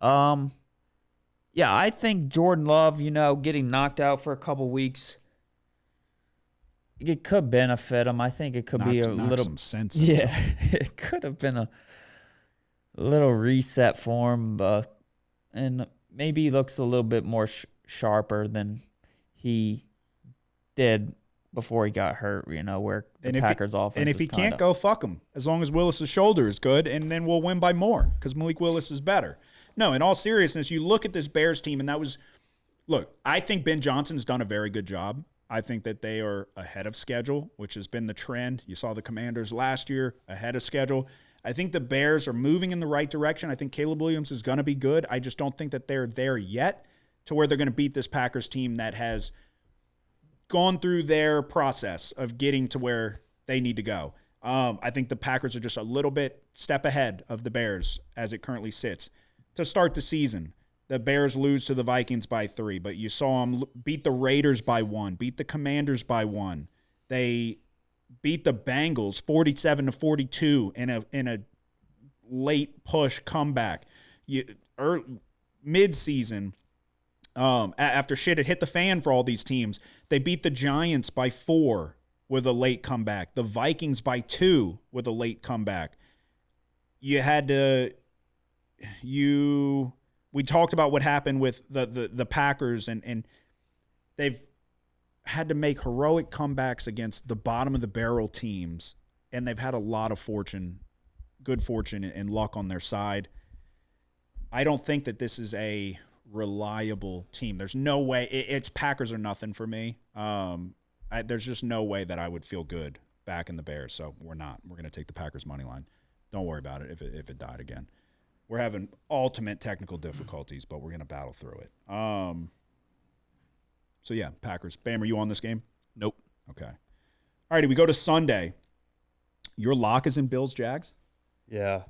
yeah, I think Jordan Love, getting knocked out for a couple weeks, it could benefit him. I think it could be a little some sense. Yeah, it could have been a little reset for him, and maybe he looks a little bit more sharper than he did before he got hurt. Where the Packers offense. And if he can't go, fuck him. As long as Willis's shoulder is good, and then we'll win by more because Malik Willis is better. No, in all seriousness, you look at this Bears team, and I think Ben Johnson's done a very good job. I think that they are ahead of schedule, which has been the trend. You saw the Commanders last year ahead of schedule. I think the Bears are moving in the right direction. I think Caleb Williams is going to be good. I just don't think that they're there yet to where they're going to beat this Packers team that has gone through their process of getting to where they need to go. I think the Packers are just a little bit step ahead of the Bears as it currently sits. To start the season, the Bears lose to the Vikings by 3, but you saw them beat the Raiders by 1, beat the Commanders by 1. They beat the Bengals 47-42 in a late push comeback. Mid-season, after shit had hit the fan for all these teams, they beat the Giants by 4 with a late comeback. The Vikings by 2 with a late comeback. We talked about what happened with the Packers, and they've had to make heroic comebacks against the bottom of the barrel teams, and they've had a lot of good fortune and luck on their side. I don't think that this is a reliable team. There's no way. It's Packers or nothing for me. There's just no way that I would feel good backing the Bears, so we're not. We're going to take the Packers money line. Don't worry about it if it died again. We're having ultimate technical difficulties, but we're going to battle through it. So, yeah, Packers. Bam, are you on this game? Nope. Okay. All righty, we go to Sunday. Your lock is in Bills-Jags? Yeah.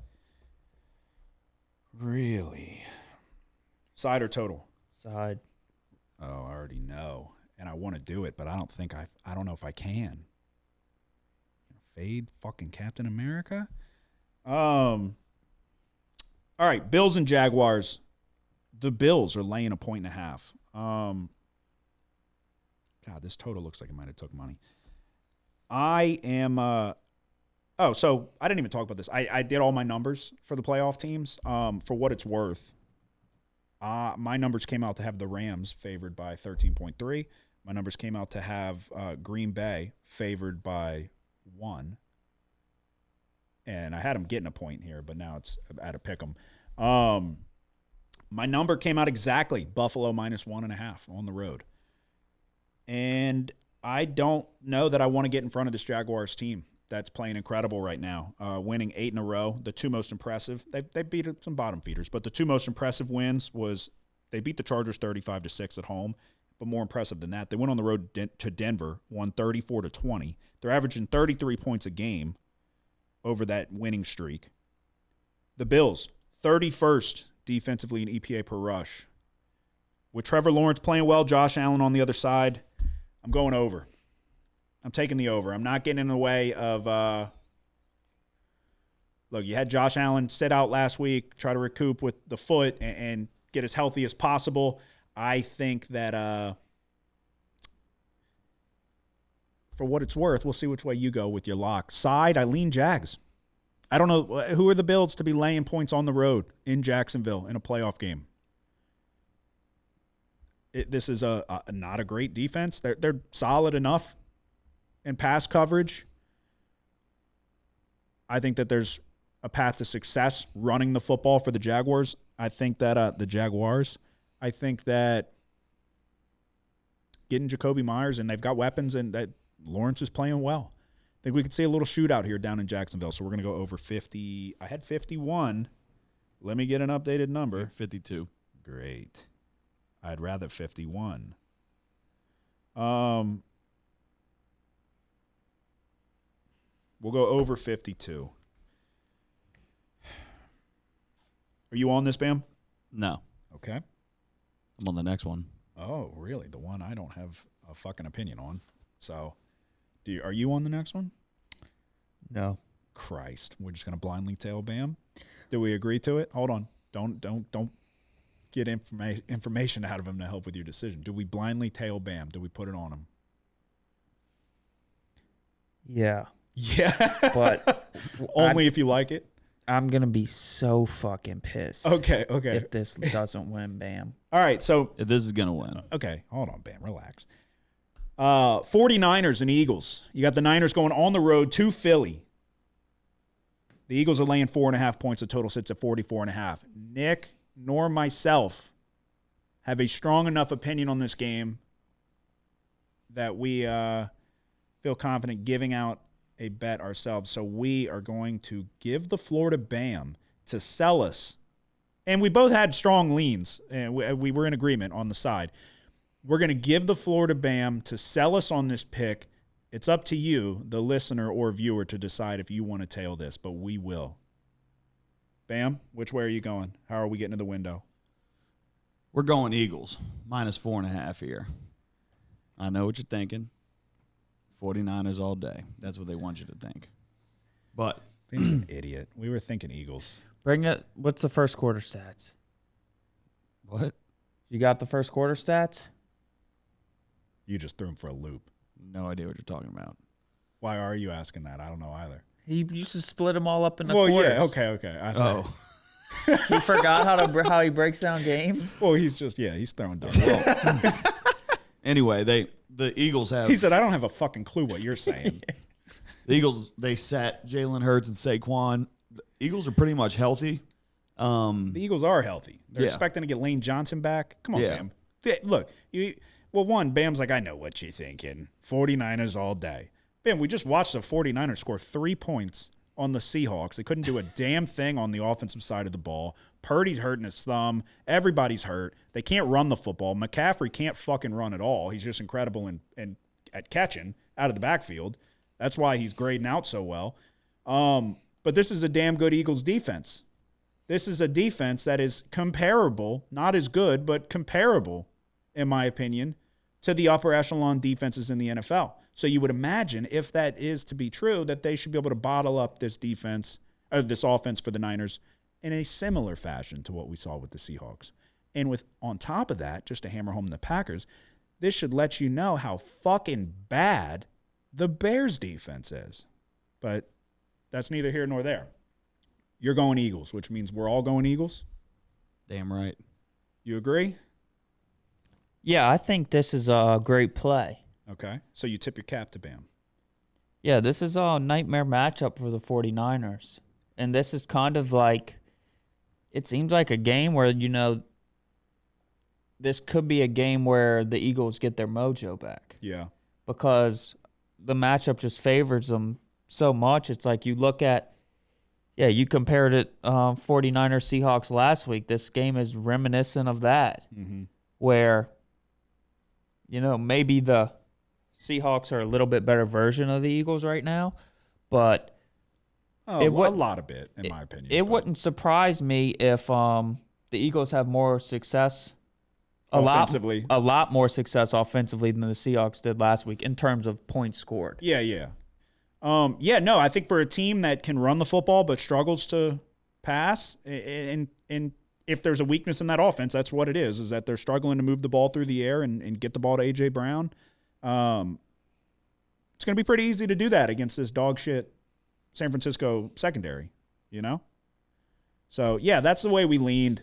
Really? Side or total? Side. Oh, I already know. And I want to do it, but I don't know if I can. Fade fucking Captain America? All right, Bills and Jaguars. The Bills are laying 1.5. God, this total looks like it might have took money. I am so I didn't even talk about this. I did all my numbers for the playoff teams. For what it's worth, my numbers came out to have the Rams favored by 13.3. My numbers came out to have Green Bay favored by 1. And I had them getting a point here, but now it's at a pick 'em. My number came out exactly. Buffalo minus 1.5 on the road. And I don't know that I want to get in front of this Jaguars team that's playing incredible right now, winning 8 in a row. The 2 most impressive, they beat some bottom feeders, but the 2 most impressive wins was they beat the Chargers 35-6 at home. But more impressive than that, they went on the road to Denver, won 34-20. They're averaging 33 points a game over that winning streak. The Bills, 31st defensively in EPA per rush. With Trevor Lawrence playing well, Josh Allen on the other side, I'm going over. I'm taking the over. I'm not getting in the way of look, you had Josh Allen sit out last week, try to recoup with the foot and get as healthy as possible. I think that for what it's worth, we'll see which way you go with your lock. Side, I lean Jags. I don't know. Who are the Bills to be laying points on the road in Jacksonville in a playoff game? This is not a great defense. They're solid enough in pass coverage. I think that there's a path to success running the football for the Jaguars. I think that I think that getting Jacoby Myers, and they've got weapons, and that Lawrence is playing well. think we could see a little shootout here down in Jacksonville. So we're going to go over 50. I had 51. Let me get an updated number. 52. Great. I'd rather 51. We'll go over 52. Are you on this, Bam? No. Okay. I'm on the next one. Oh, really? The one I don't have a fucking opinion on. So, are you on the next one? No. Christ, we're just gonna blindly tail Bam. Do we agree to it? Hold on. Don't get information out of him to help with your decision. Do we blindly tail Bam? Do we put it on him? Yeah. Yeah. But only if you like it. I'm going to be so fucking pissed. Okay. If this doesn't win, Bam. All right, so If this is going to win. okay, hold on, Bam, relax. 49ers and Eagles. You got the Niners going on the road to Philly. The Eagles are laying 4.5 points. The total sits at 44.5. Nick nor myself have a strong enough opinion on this game that we feel confident giving out a bet ourselves. So we are going to give the floor to Bam to sell us. And we both had strong leans, and we were in agreement on the side. We're going to give the floor to Bam to sell us on this pick. It's up to you, the listener or viewer, to decide if you want to tail this, but we will. Bam, which way are you going? How are we getting to the window? We're going Eagles. -4.5 here. I know what you're thinking. 49ers all day. That's what they want you to think. But Bam's an idiot. We were thinking Eagles. Bring it. What's the first quarter stats? what? You got the first quarter stats? You just threw him for a loop. No idea what you're talking about. Why are you asking that? I don't know either. He used to split them all up in the Well, quarters. yeah, okay. Oh. He forgot how he breaks down games. Well, he's throwing dumb. Anyway, the Eagles have He said, I don't have a fucking clue what you're saying. the Eagles, they sat Jalen Hurts and Saquon. The Eagles are pretty much healthy. The Eagles are healthy. They're Yeah. expecting to get Lane Johnson back. Come on, Yeah. Bam. Look, Bam's like, I know what you're thinking. 49ers all day. Bam, we just watched the 49ers score 3 points on the Seahawks. They couldn't do a damn thing on the offensive side of the ball. Purdy's hurting his thumb. Everybody's hurt. They can't run the football. McCaffrey can't fucking run at all. He's just incredible at catching out of the backfield. That's why he's grading out so well. But this is a damn good Eagles defense. This is a defense that is comparable, not as good, but comparable, in my opinion, to the upper echelon defenses in the NFL. So you would imagine, if that is to be true, that they should be able to bottle up this defense, or this offense for the Niners in a similar fashion to what we saw with the Seahawks. And with on top of that, just to hammer home the Packers, this should let you know how fucking bad the Bears defense is. But that's neither here nor there. You're going Eagles, which means we're all going Eagles. Damn right. You agree? Yeah, I think this is a great play. Okay. So you tip your cap to Bam. Yeah, this is a nightmare matchup for the 49ers. And this is kind of like, it seems like a game where, this could be a game where the Eagles get their mojo back. Yeah. Because the matchup just favors them so much. It's like you look at, you compared it 49ers Seahawks last week. This game is reminiscent of that, where, maybe the Seahawks are a little bit better version of the Eagles right now, but a lot of it, in my opinion. It wouldn't surprise me if the Eagles have more success, a lot more success offensively than the Seahawks did last week in terms of points scored. Yeah. I think for a team that can run the football but struggles to pass, and if there's a weakness in that offense, that's what it is that they're struggling to move the ball through the air and get the ball to A.J. Brown. It's going to be pretty easy to do that against this dog shit San Francisco secondary, So, yeah, that's the way we leaned.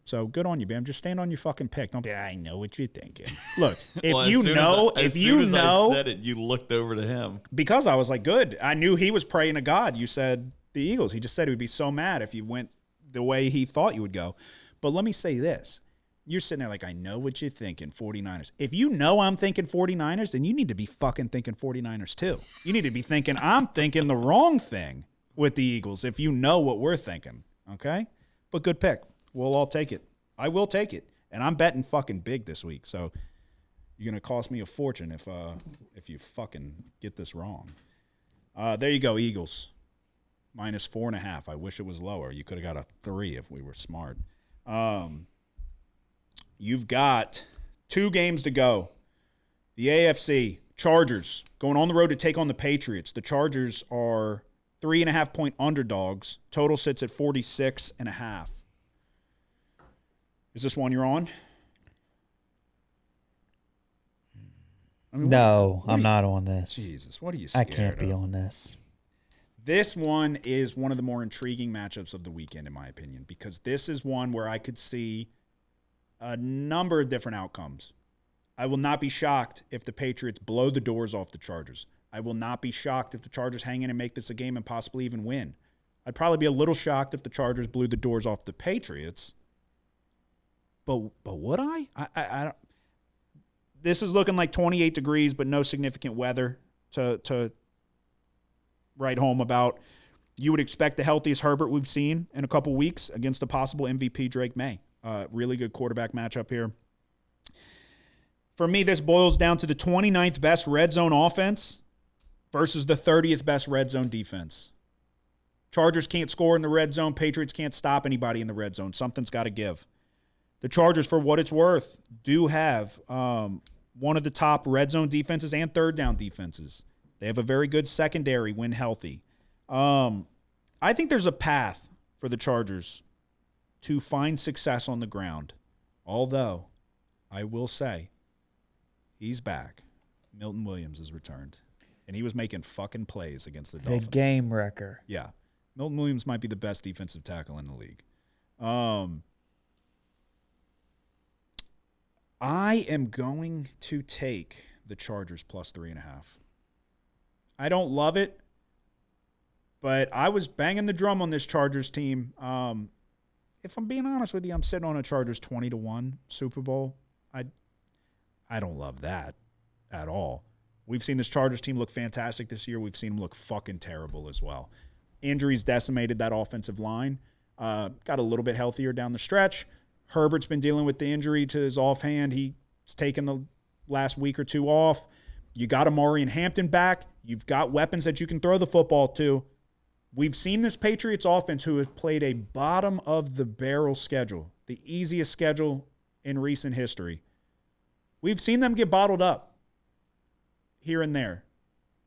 So good on you, Bam. Just stand on your fucking pick. Don't be, I know what you're thinking. Look, if as soon as I said it, you looked over to him. Because I was like, good. I knew he was praying to God. You said the Eagles. He just said he would be so mad if you went the way he thought you would go. But let me say this. You're sitting there like, I know what you're thinking, 49ers. If you know I'm thinking 49ers, then you need to be fucking thinking 49ers too. You need to be thinking I'm thinking the wrong thing with the Eagles if you know what we're thinking, okay? But good pick. We'll all take it. I will take it. And I'm betting fucking big this week, so you're going to cost me a fortune if you fucking get this wrong. There you go, Eagles. -4.5. I wish it was lower. You could have got a 3 if we were smart. You've got 2 games to go. The AFC, Chargers, going on the road to take on the Patriots. The Chargers are 3.5-point underdogs. Total sits at 46.5. Is this one you're on? No, I'm not on this. Jesus, what are you I scared can't be of? on this. This one is one of the more intriguing matchups of the weekend, in my opinion, because this is one where I could see a number of different outcomes. I will not be shocked if the Patriots blow the doors off the Chargers. I will not be shocked if the Chargers hang in and make this a game and possibly even win. I'd probably be a little shocked if the Chargers blew the doors off the Patriots. But would I? I don't. This is looking like 28 degrees, but no significant weather to write home about. You would expect the healthiest Herbert we've seen in a couple weeks against a possible MVP Drake May. Really good quarterback matchup here. For me, this boils down to the 29th best red zone offense versus the 30th best red zone defense. Chargers can't score in the red zone. Patriots can't stop anybody in the red zone. Something's got to give. The Chargers, for what it's worth, do have one of the top red zone defenses and third down defenses. They have a very good secondary when healthy. I think there's a path for the Chargers to find success on the ground. Although, I will say, he's back. Milton Williams has returned. And he was making fucking plays against the Dolphins. The game wrecker. Yeah. Milton Williams might be the best defensive tackle in the league. I am going to take the Chargers plus 3.5. I don't love it, but I was banging the drum on this Chargers team. If I'm being honest with you, I'm sitting on a Chargers 20-1 Super Bowl. I don't love that at all. We've seen this Chargers team look fantastic this year. We've seen them look fucking terrible as well. Injuries decimated that offensive line. Got a little bit healthier down the stretch. Herbert's been dealing with the injury to his offhand. He's taken the last week or two off. You got Amari and Hampton back. You've got weapons that you can throw the football to. We've seen this Patriots offense who has played a bottom-of-the-barrel schedule, the easiest schedule in recent history. We've seen them get bottled up here and there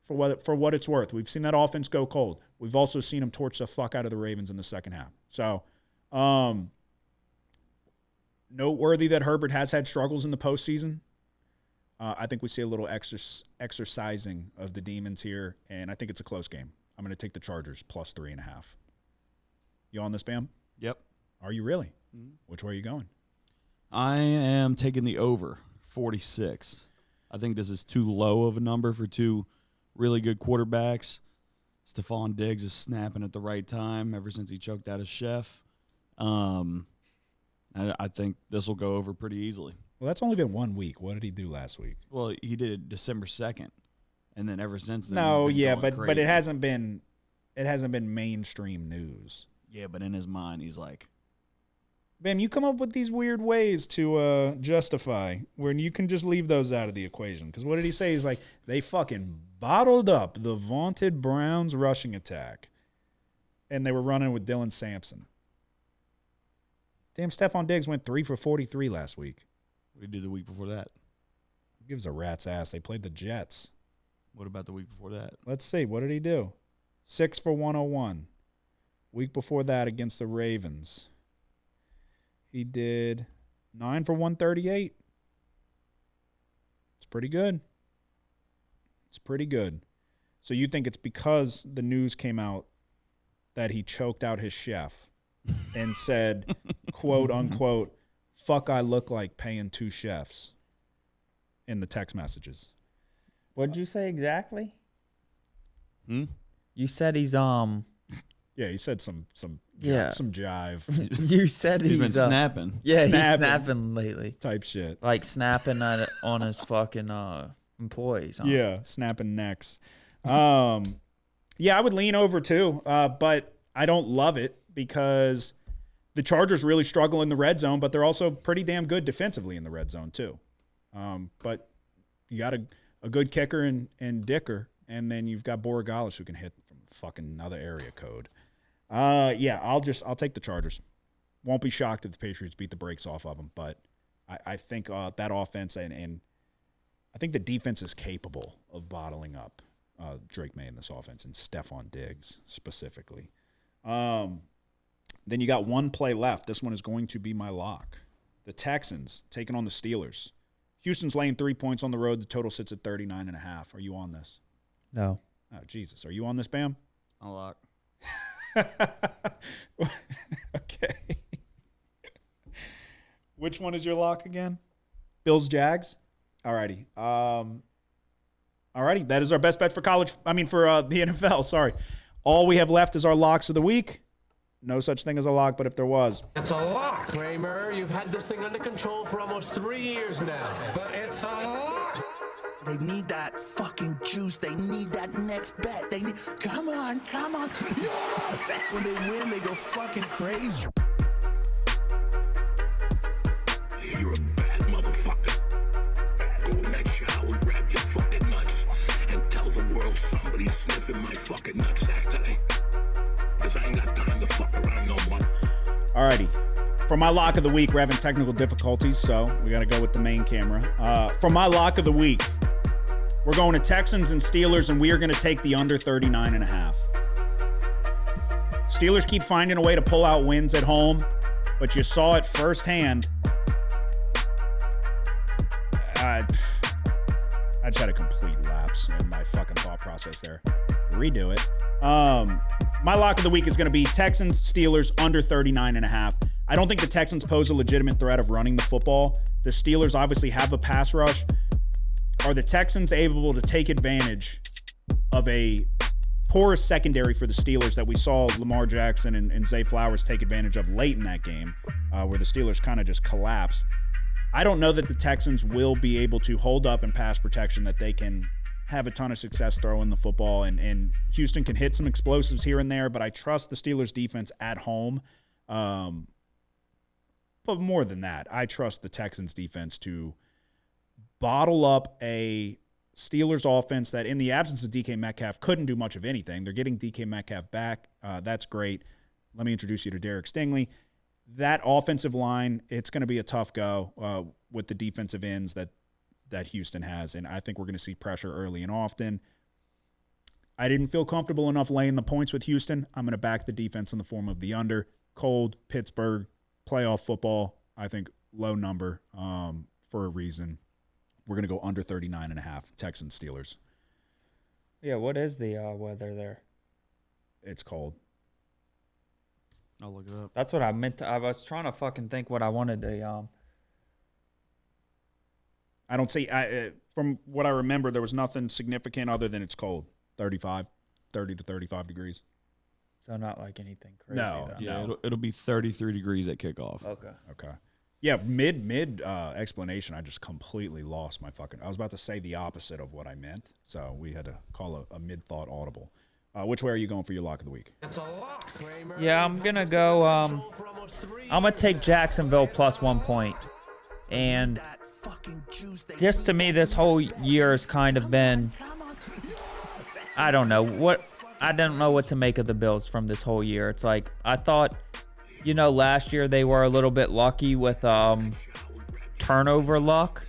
for what it's worth. We've seen that offense go cold. We've also seen them torch the fuck out of the Ravens in the second half. So, noteworthy that Herbert has had struggles in the postseason. I think we see a little exercising of the demons here, and I think it's a close game. I'm going to take the Chargers plus 3.5. You on this, Bam? Yep. Are you really? Mm-hmm. Which way are you going? I am taking the over, 46. I think this is too low of a number for two really good quarterbacks. Stephon Diggs is snapping at the right time ever since he choked out his chef. I think this will go over pretty easily. Well, that's only been 1 week. What did he do last week? Well, he did it December 2nd, and then ever since then. No, he's been yeah, going but crazy. it hasn't been mainstream news. Yeah, but in his mind, he's like, Bam, you come up with these weird ways to justify when you can just leave those out of the equation. Because what did he say? He's like, they fucking bottled up the vaunted Browns rushing attack, and they were running with Dylan Sampson. Damn, Stephon Diggs went 3 for 43 last week. what did he do the week before that? Who gives a rat's ass? They played the Jets. What about the week before that? Let's see. What did he do? 6 for 101. Week before that against the Ravens, he did 9 for 138. It's pretty good. It's pretty good. So you think it's because the news came out that he choked out his chef and said, quote, unquote, fuck, I look like paying 2 chefs in the text messages. What'd you say exactly? Hmm? You said he's Yeah, Yeah, he said some Yeah. some jive You said He's he's been snapping. Yeah, he's Snapping. snapping lately. type shit. Like snapping on his fucking employees. Huh? Yeah, snapping necks. Yeah, I would lean over too, but I don't love it because the Chargers really struggle in the red zone, but they're also pretty damn good defensively in the red zone too. But you got a good kicker in Dicker, and then you've got Borogalis who can hit from fucking another area code. Yeah, I'll take the Chargers. Won't be shocked if the Patriots beat the brakes off of them, but I think that offense and I think the defense is capable of bottling up Drake May in this offense and Stephon Diggs specifically. Then you got one play left. This one is going to be my lock. The Texans taking on the Steelers. Houston's laying 3 points on the road. The total sits at 39.5. Are you on this? No. Oh, Jesus. Are you on this, Bam? I'll lock. Okay. Which one is your lock again? Bills, Jags? Alrighty. Alrighty. That is our best bet for for the NFL. Sorry. All we have left is our locks of the week. No such thing as a lock, but if there was. It's a lock, Kramer. You've had this thing under control for almost 3 years now. But it's a lock. They need that fucking juice. They need that next bet. They need. Come on. Yes! When they win, they go fucking crazy. You're a bad motherfucker. Go in that shower, grab your fucking nuts, and tell the world somebody's sniffing my fucking nutsack today. Cause I ain't got time to fuck around no more. Alrighty. For my lock of the week, we're having technical difficulties, so we got to go with the main camera. For my lock of the week, we're going to Texans and Steelers, and we are going to take the under 39.5. Steelers keep finding a way to pull out wins at home, but you saw it firsthand. I just had a complete lapse in my fucking thought process there. Redo it. My lock of the week is going to be Texans, Steelers, under 39.5. I don't think the Texans pose a legitimate threat of running the football. The Steelers obviously have a pass rush. Are the Texans able to take advantage of a porous secondary for the Steelers that we saw Lamar Jackson and Zay Flowers take advantage of late in that game, where the Steelers kind of just collapsed? I don't know that the Texans will be able to hold up in pass protection, that they can have a ton of success throwing the football, and Houston can hit some explosives here and there, but I trust the Steelers defense at home. But more than that, I trust the Texans defense to bottle up a Steelers offense that, in the absence of DK Metcalf, couldn't do much of anything. They're getting DK Metcalf back. That's great. Let me introduce you to Derek Stingley. That offensive line, it's going to be a tough go with the defensive ends that Houston has, and I think we're going to see pressure early and often. I didn't feel comfortable enough laying the points with Houston. I'm going to back the defense in the form of the under. Cold, Pittsburgh, playoff football, I think low number for a reason. We're going to go under 39.5, Texans, Steelers. Yeah, what is the weather there? It's cold. I'll look it up. That's what I meant to. I was trying to fucking think what I wanted to. I don't see, from what I remember, there was nothing significant other than it's cold. 30 to 35 degrees. So not like anything crazy. No, then. Yeah, it'll be 33 degrees at kickoff. Okay. Yeah, mid explanation, I just completely lost my fucking. I was about to say the opposite of what I meant, so we had to call a mid thought audible. Which way are you going for your lock of the week? It's a lock, Kramer. Yeah, I'm gonna go. I'm gonna take Jacksonville plus 1 point, and That fucking juice. They just to me, this whole year has kind of been. I don't know what to make of the Bills from this whole year. It's like I thought, last year they were a little bit lucky with turnover luck.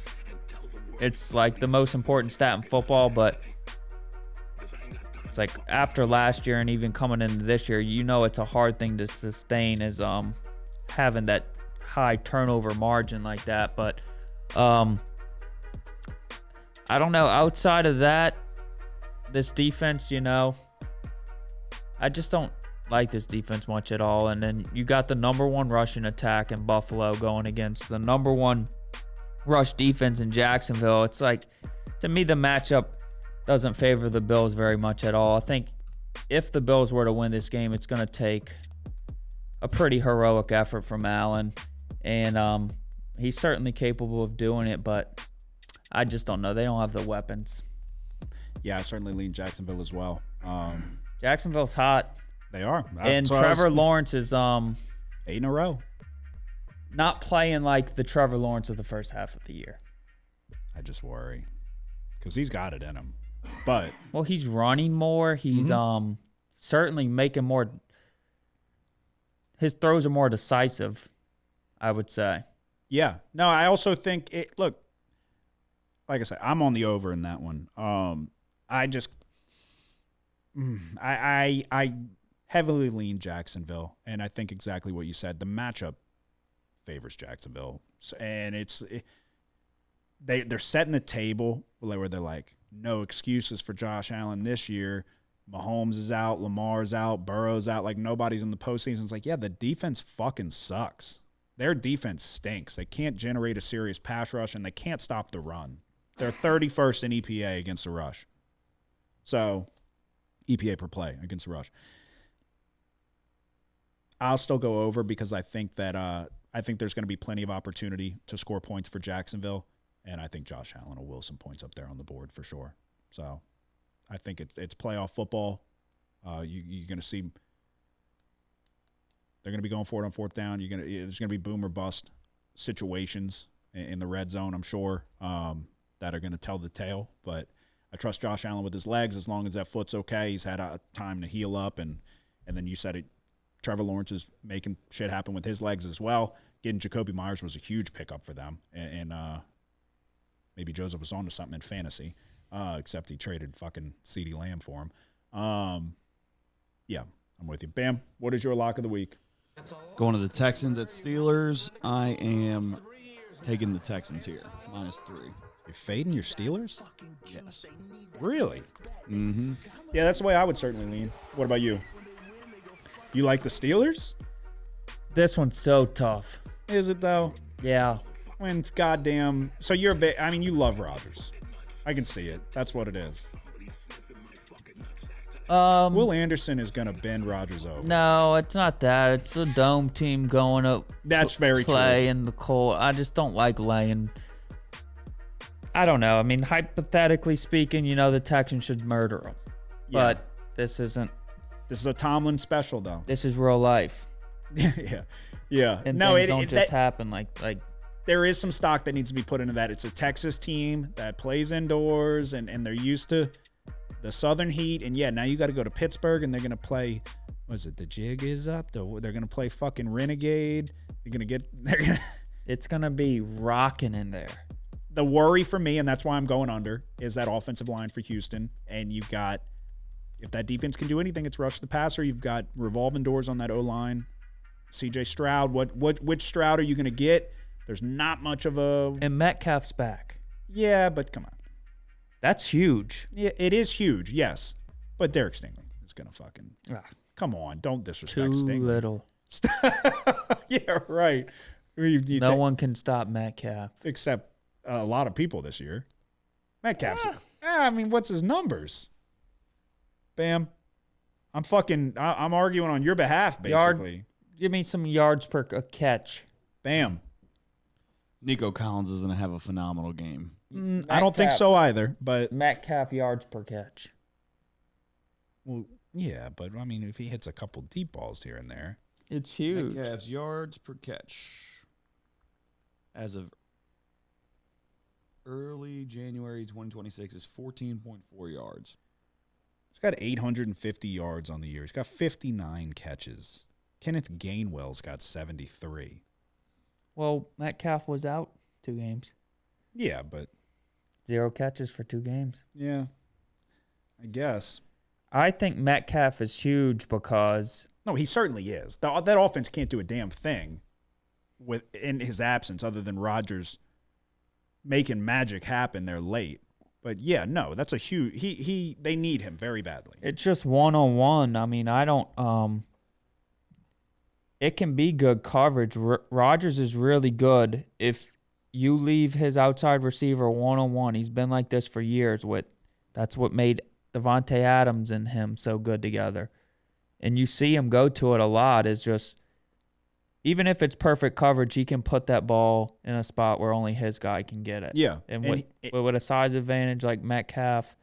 It's like the most important stat in football, but it's like after last year and even coming into this year, it's a hard thing to sustain is having that high turnover margin like that. But I don't know. Outside of that, this defense, I just don't like this defense much at all. And then you got the number one rushing attack in Buffalo going against the number one rush defense in Jacksonville. It's like, to me, the matchup doesn't favor the Bills very much at all. I think if the Bills were to win this game, it's going to take a pretty heroic effort from Allen. And he's certainly capable of doing it, but I just don't know. They don't have the weapons. Yeah, I certainly lean Jacksonville as well. Jacksonville's hot. They are. And Trevor Lawrence is 8 in a row. not playing like the Trevor Lawrence of the first half of the year. I just worry because he's got it in him. But well, he's running more. He's certainly making more. His throws are more decisive, I would say. Yeah. No, I also think it. Look, like I said, I'm on the over in that one. I heavily lean Jacksonville, and I think exactly what you said. The matchup favors Jacksonville, and they're setting the table where they're like, no excuses for Josh Allen this year. Mahomes is out, Lamar's out, Burrow's out. Like, nobody's in the postseason. It's like, yeah, the defense fucking sucks. Their defense stinks. They can't generate a serious pass rush, and they can't stop the run. They're 31st in EPA against the rush. So, EPA per play against the rush. I'll still go over because I think that I think there's going to be plenty of opportunity to score points for Jacksonville, and I think Josh Allen will will some points up there on the board for sure. So, I think it's playoff football. You're going to see they're going to be going for it on fourth down. There's going to be boom or bust situations in the red zone, I'm sure, that are going to tell the tale. But I trust Josh Allen with his legs as long as that foot's okay. He's had time to heal up, and then you said it. Trevor Lawrence is making shit happen with his legs as well. Getting Jacoby Myers was a huge pickup for them, and maybe Joseph was on to something in fantasy. Except he traded fucking CeeDee Lamb for him. Yeah, I'm with you. Bam, what is your lock of the week? Going to the Texans at Steelers. I am taking the Texans here, -3. You're fading your Steelers? Yes. Really? Mm-hmm. Yeah, that's the way I would certainly lean. What about you? You like the Steelers? This one's so tough. Is it, though? Yeah. When goddamn... So you're a bit... I mean, you love Rodgers. I can see it. That's what it is. Will Anderson is going to bend Rodgers over. No, it's not that. It's a dome team going up. That's very play true. in the cold. I just don't like laying. I don't know. I mean, hypothetically speaking, the Texans should murder them. Yeah. But this isn't. This is a Tomlin special, though. This is real life. Yeah. And no, things don't just happen like. There is some stock that needs to be put into that. It's a Texas team that plays indoors, and they're used to the southern heat. And, yeah, now you got to go to Pittsburgh, and they're going to play, what is it, the jig is up? They're going to play fucking Renegade. It's going to be rocking in there. The worry for me, and that's why I'm going under, is that offensive line for Houston. And you've got, if that defense can do anything, it's rush the passer. You've got revolving doors on that O-line. C.J. Stroud, which Stroud are you going to get? There's not much of a... And Metcalf's back. Yeah, but come on. That's huge. Yeah, it is huge, yes. But Derek Stingley is going to fucking... Come on, don't disrespect Stingley. Too little. Yeah, right. No one can stop Metcalf. Except a lot of people this year. Metcalf's... I mean, what's his numbers? Bam. I'm arguing on your behalf, basically. Give me some yards per catch. Bam. Nico Collins is going to have a phenomenal game. I don't think so either, but... Metcalf yards per catch. Well, yeah, but, I mean, if he hits a couple deep balls here and there... It's huge. Metcalf's yards per catch as of early January 2026 is 14.4 yards. He's got 850 yards on the year. He's got 59 catches. Kenneth Gainwell's got 73. Well, Metcalf was out 2 games. Yeah, but... 0 catches for 2 games. Yeah, I guess. I think Metcalf is huge because... No, he certainly is. That offense can't do a damn thing in his absence other than Rodgers making magic happen there late. But, yeah, no, that's a huge... They need him very badly. It's just one-on-one. I mean, I don't... It can be good coverage. Rodgers is really good if you leave his outside receiver one-on-one. He's been like this for years. That's what made Devontae Adams and him so good together. And you see him go to it a lot, is just, even if it's perfect coverage, he can put that ball in a spot where only his guy can get it. Yeah. And with a size advantage like Metcalf,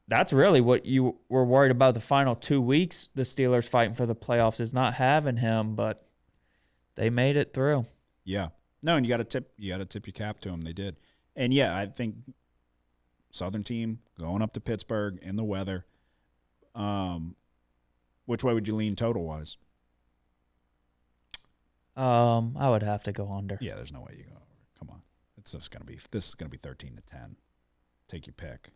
that's really what you were worried about the final 2 weeks, the Steelers fighting for the playoffs, is not having him, but they made it through. Yeah. No, and you got to tip your cap to them. They did. And yeah, I think Southern team going up to Pittsburgh in the weather. Which way would you lean total wise? I would have to go under. Yeah, there's no way you go over. Come on. This is gonna be 13-10. Take your pick.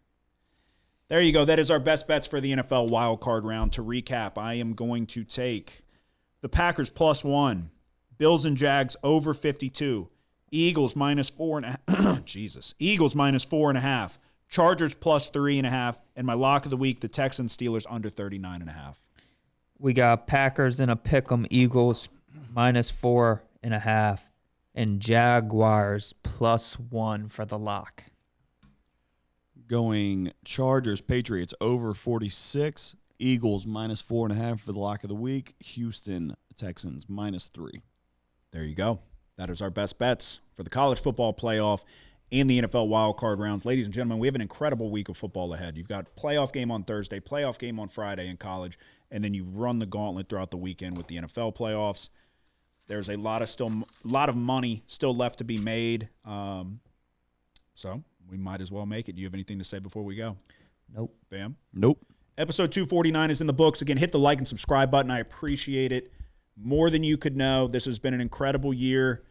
There you go. That is our best bets for the NFL wild card round. To recap, I am going to take the Packers +1, Bills and Jags over 52, Eagles -4.5. Jesus. Eagles -4.5, Chargers +3.5, and my lock of the week, the Texans Steelers under 39.5. We got Packers in a pick'em, Eagles -4.5, and Jaguars +1 for the lock. Going Chargers, Patriots over 46, Eagles -4.5 for the lock of the week, Houston Texans -3. There you go. That is our best bets for the college football playoff and the NFL wildcard rounds. Ladies and gentlemen, we have an incredible week of football ahead. You've got playoff game on Thursday, playoff game on Friday in college, and then you run the gauntlet throughout the weekend with the NFL playoffs. There's a lot of money still left to be made. So we might as well make it. Do you have anything to say before we go? Nope. Bam? Nope. Episode 249 is in the books. Again, hit the like and subscribe button. I appreciate it more than you could know. This has been an incredible year,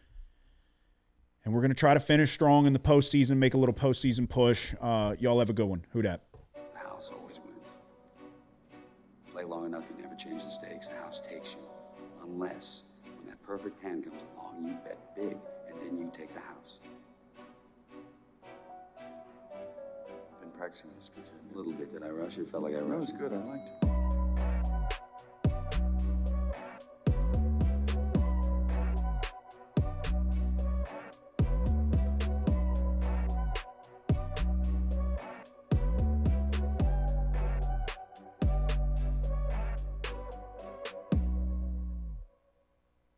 and we're going to try to finish strong in the postseason, make a little postseason push. Y'all have a good one. Who dat? The house always wins. Play long enough, you never change the stakes. The house takes you. Unless, when that perfect hand comes along, you bet big, and then you take the house. Been practicing this a little bit. Did I rush it? Felt like I rushed. That was good. I liked it.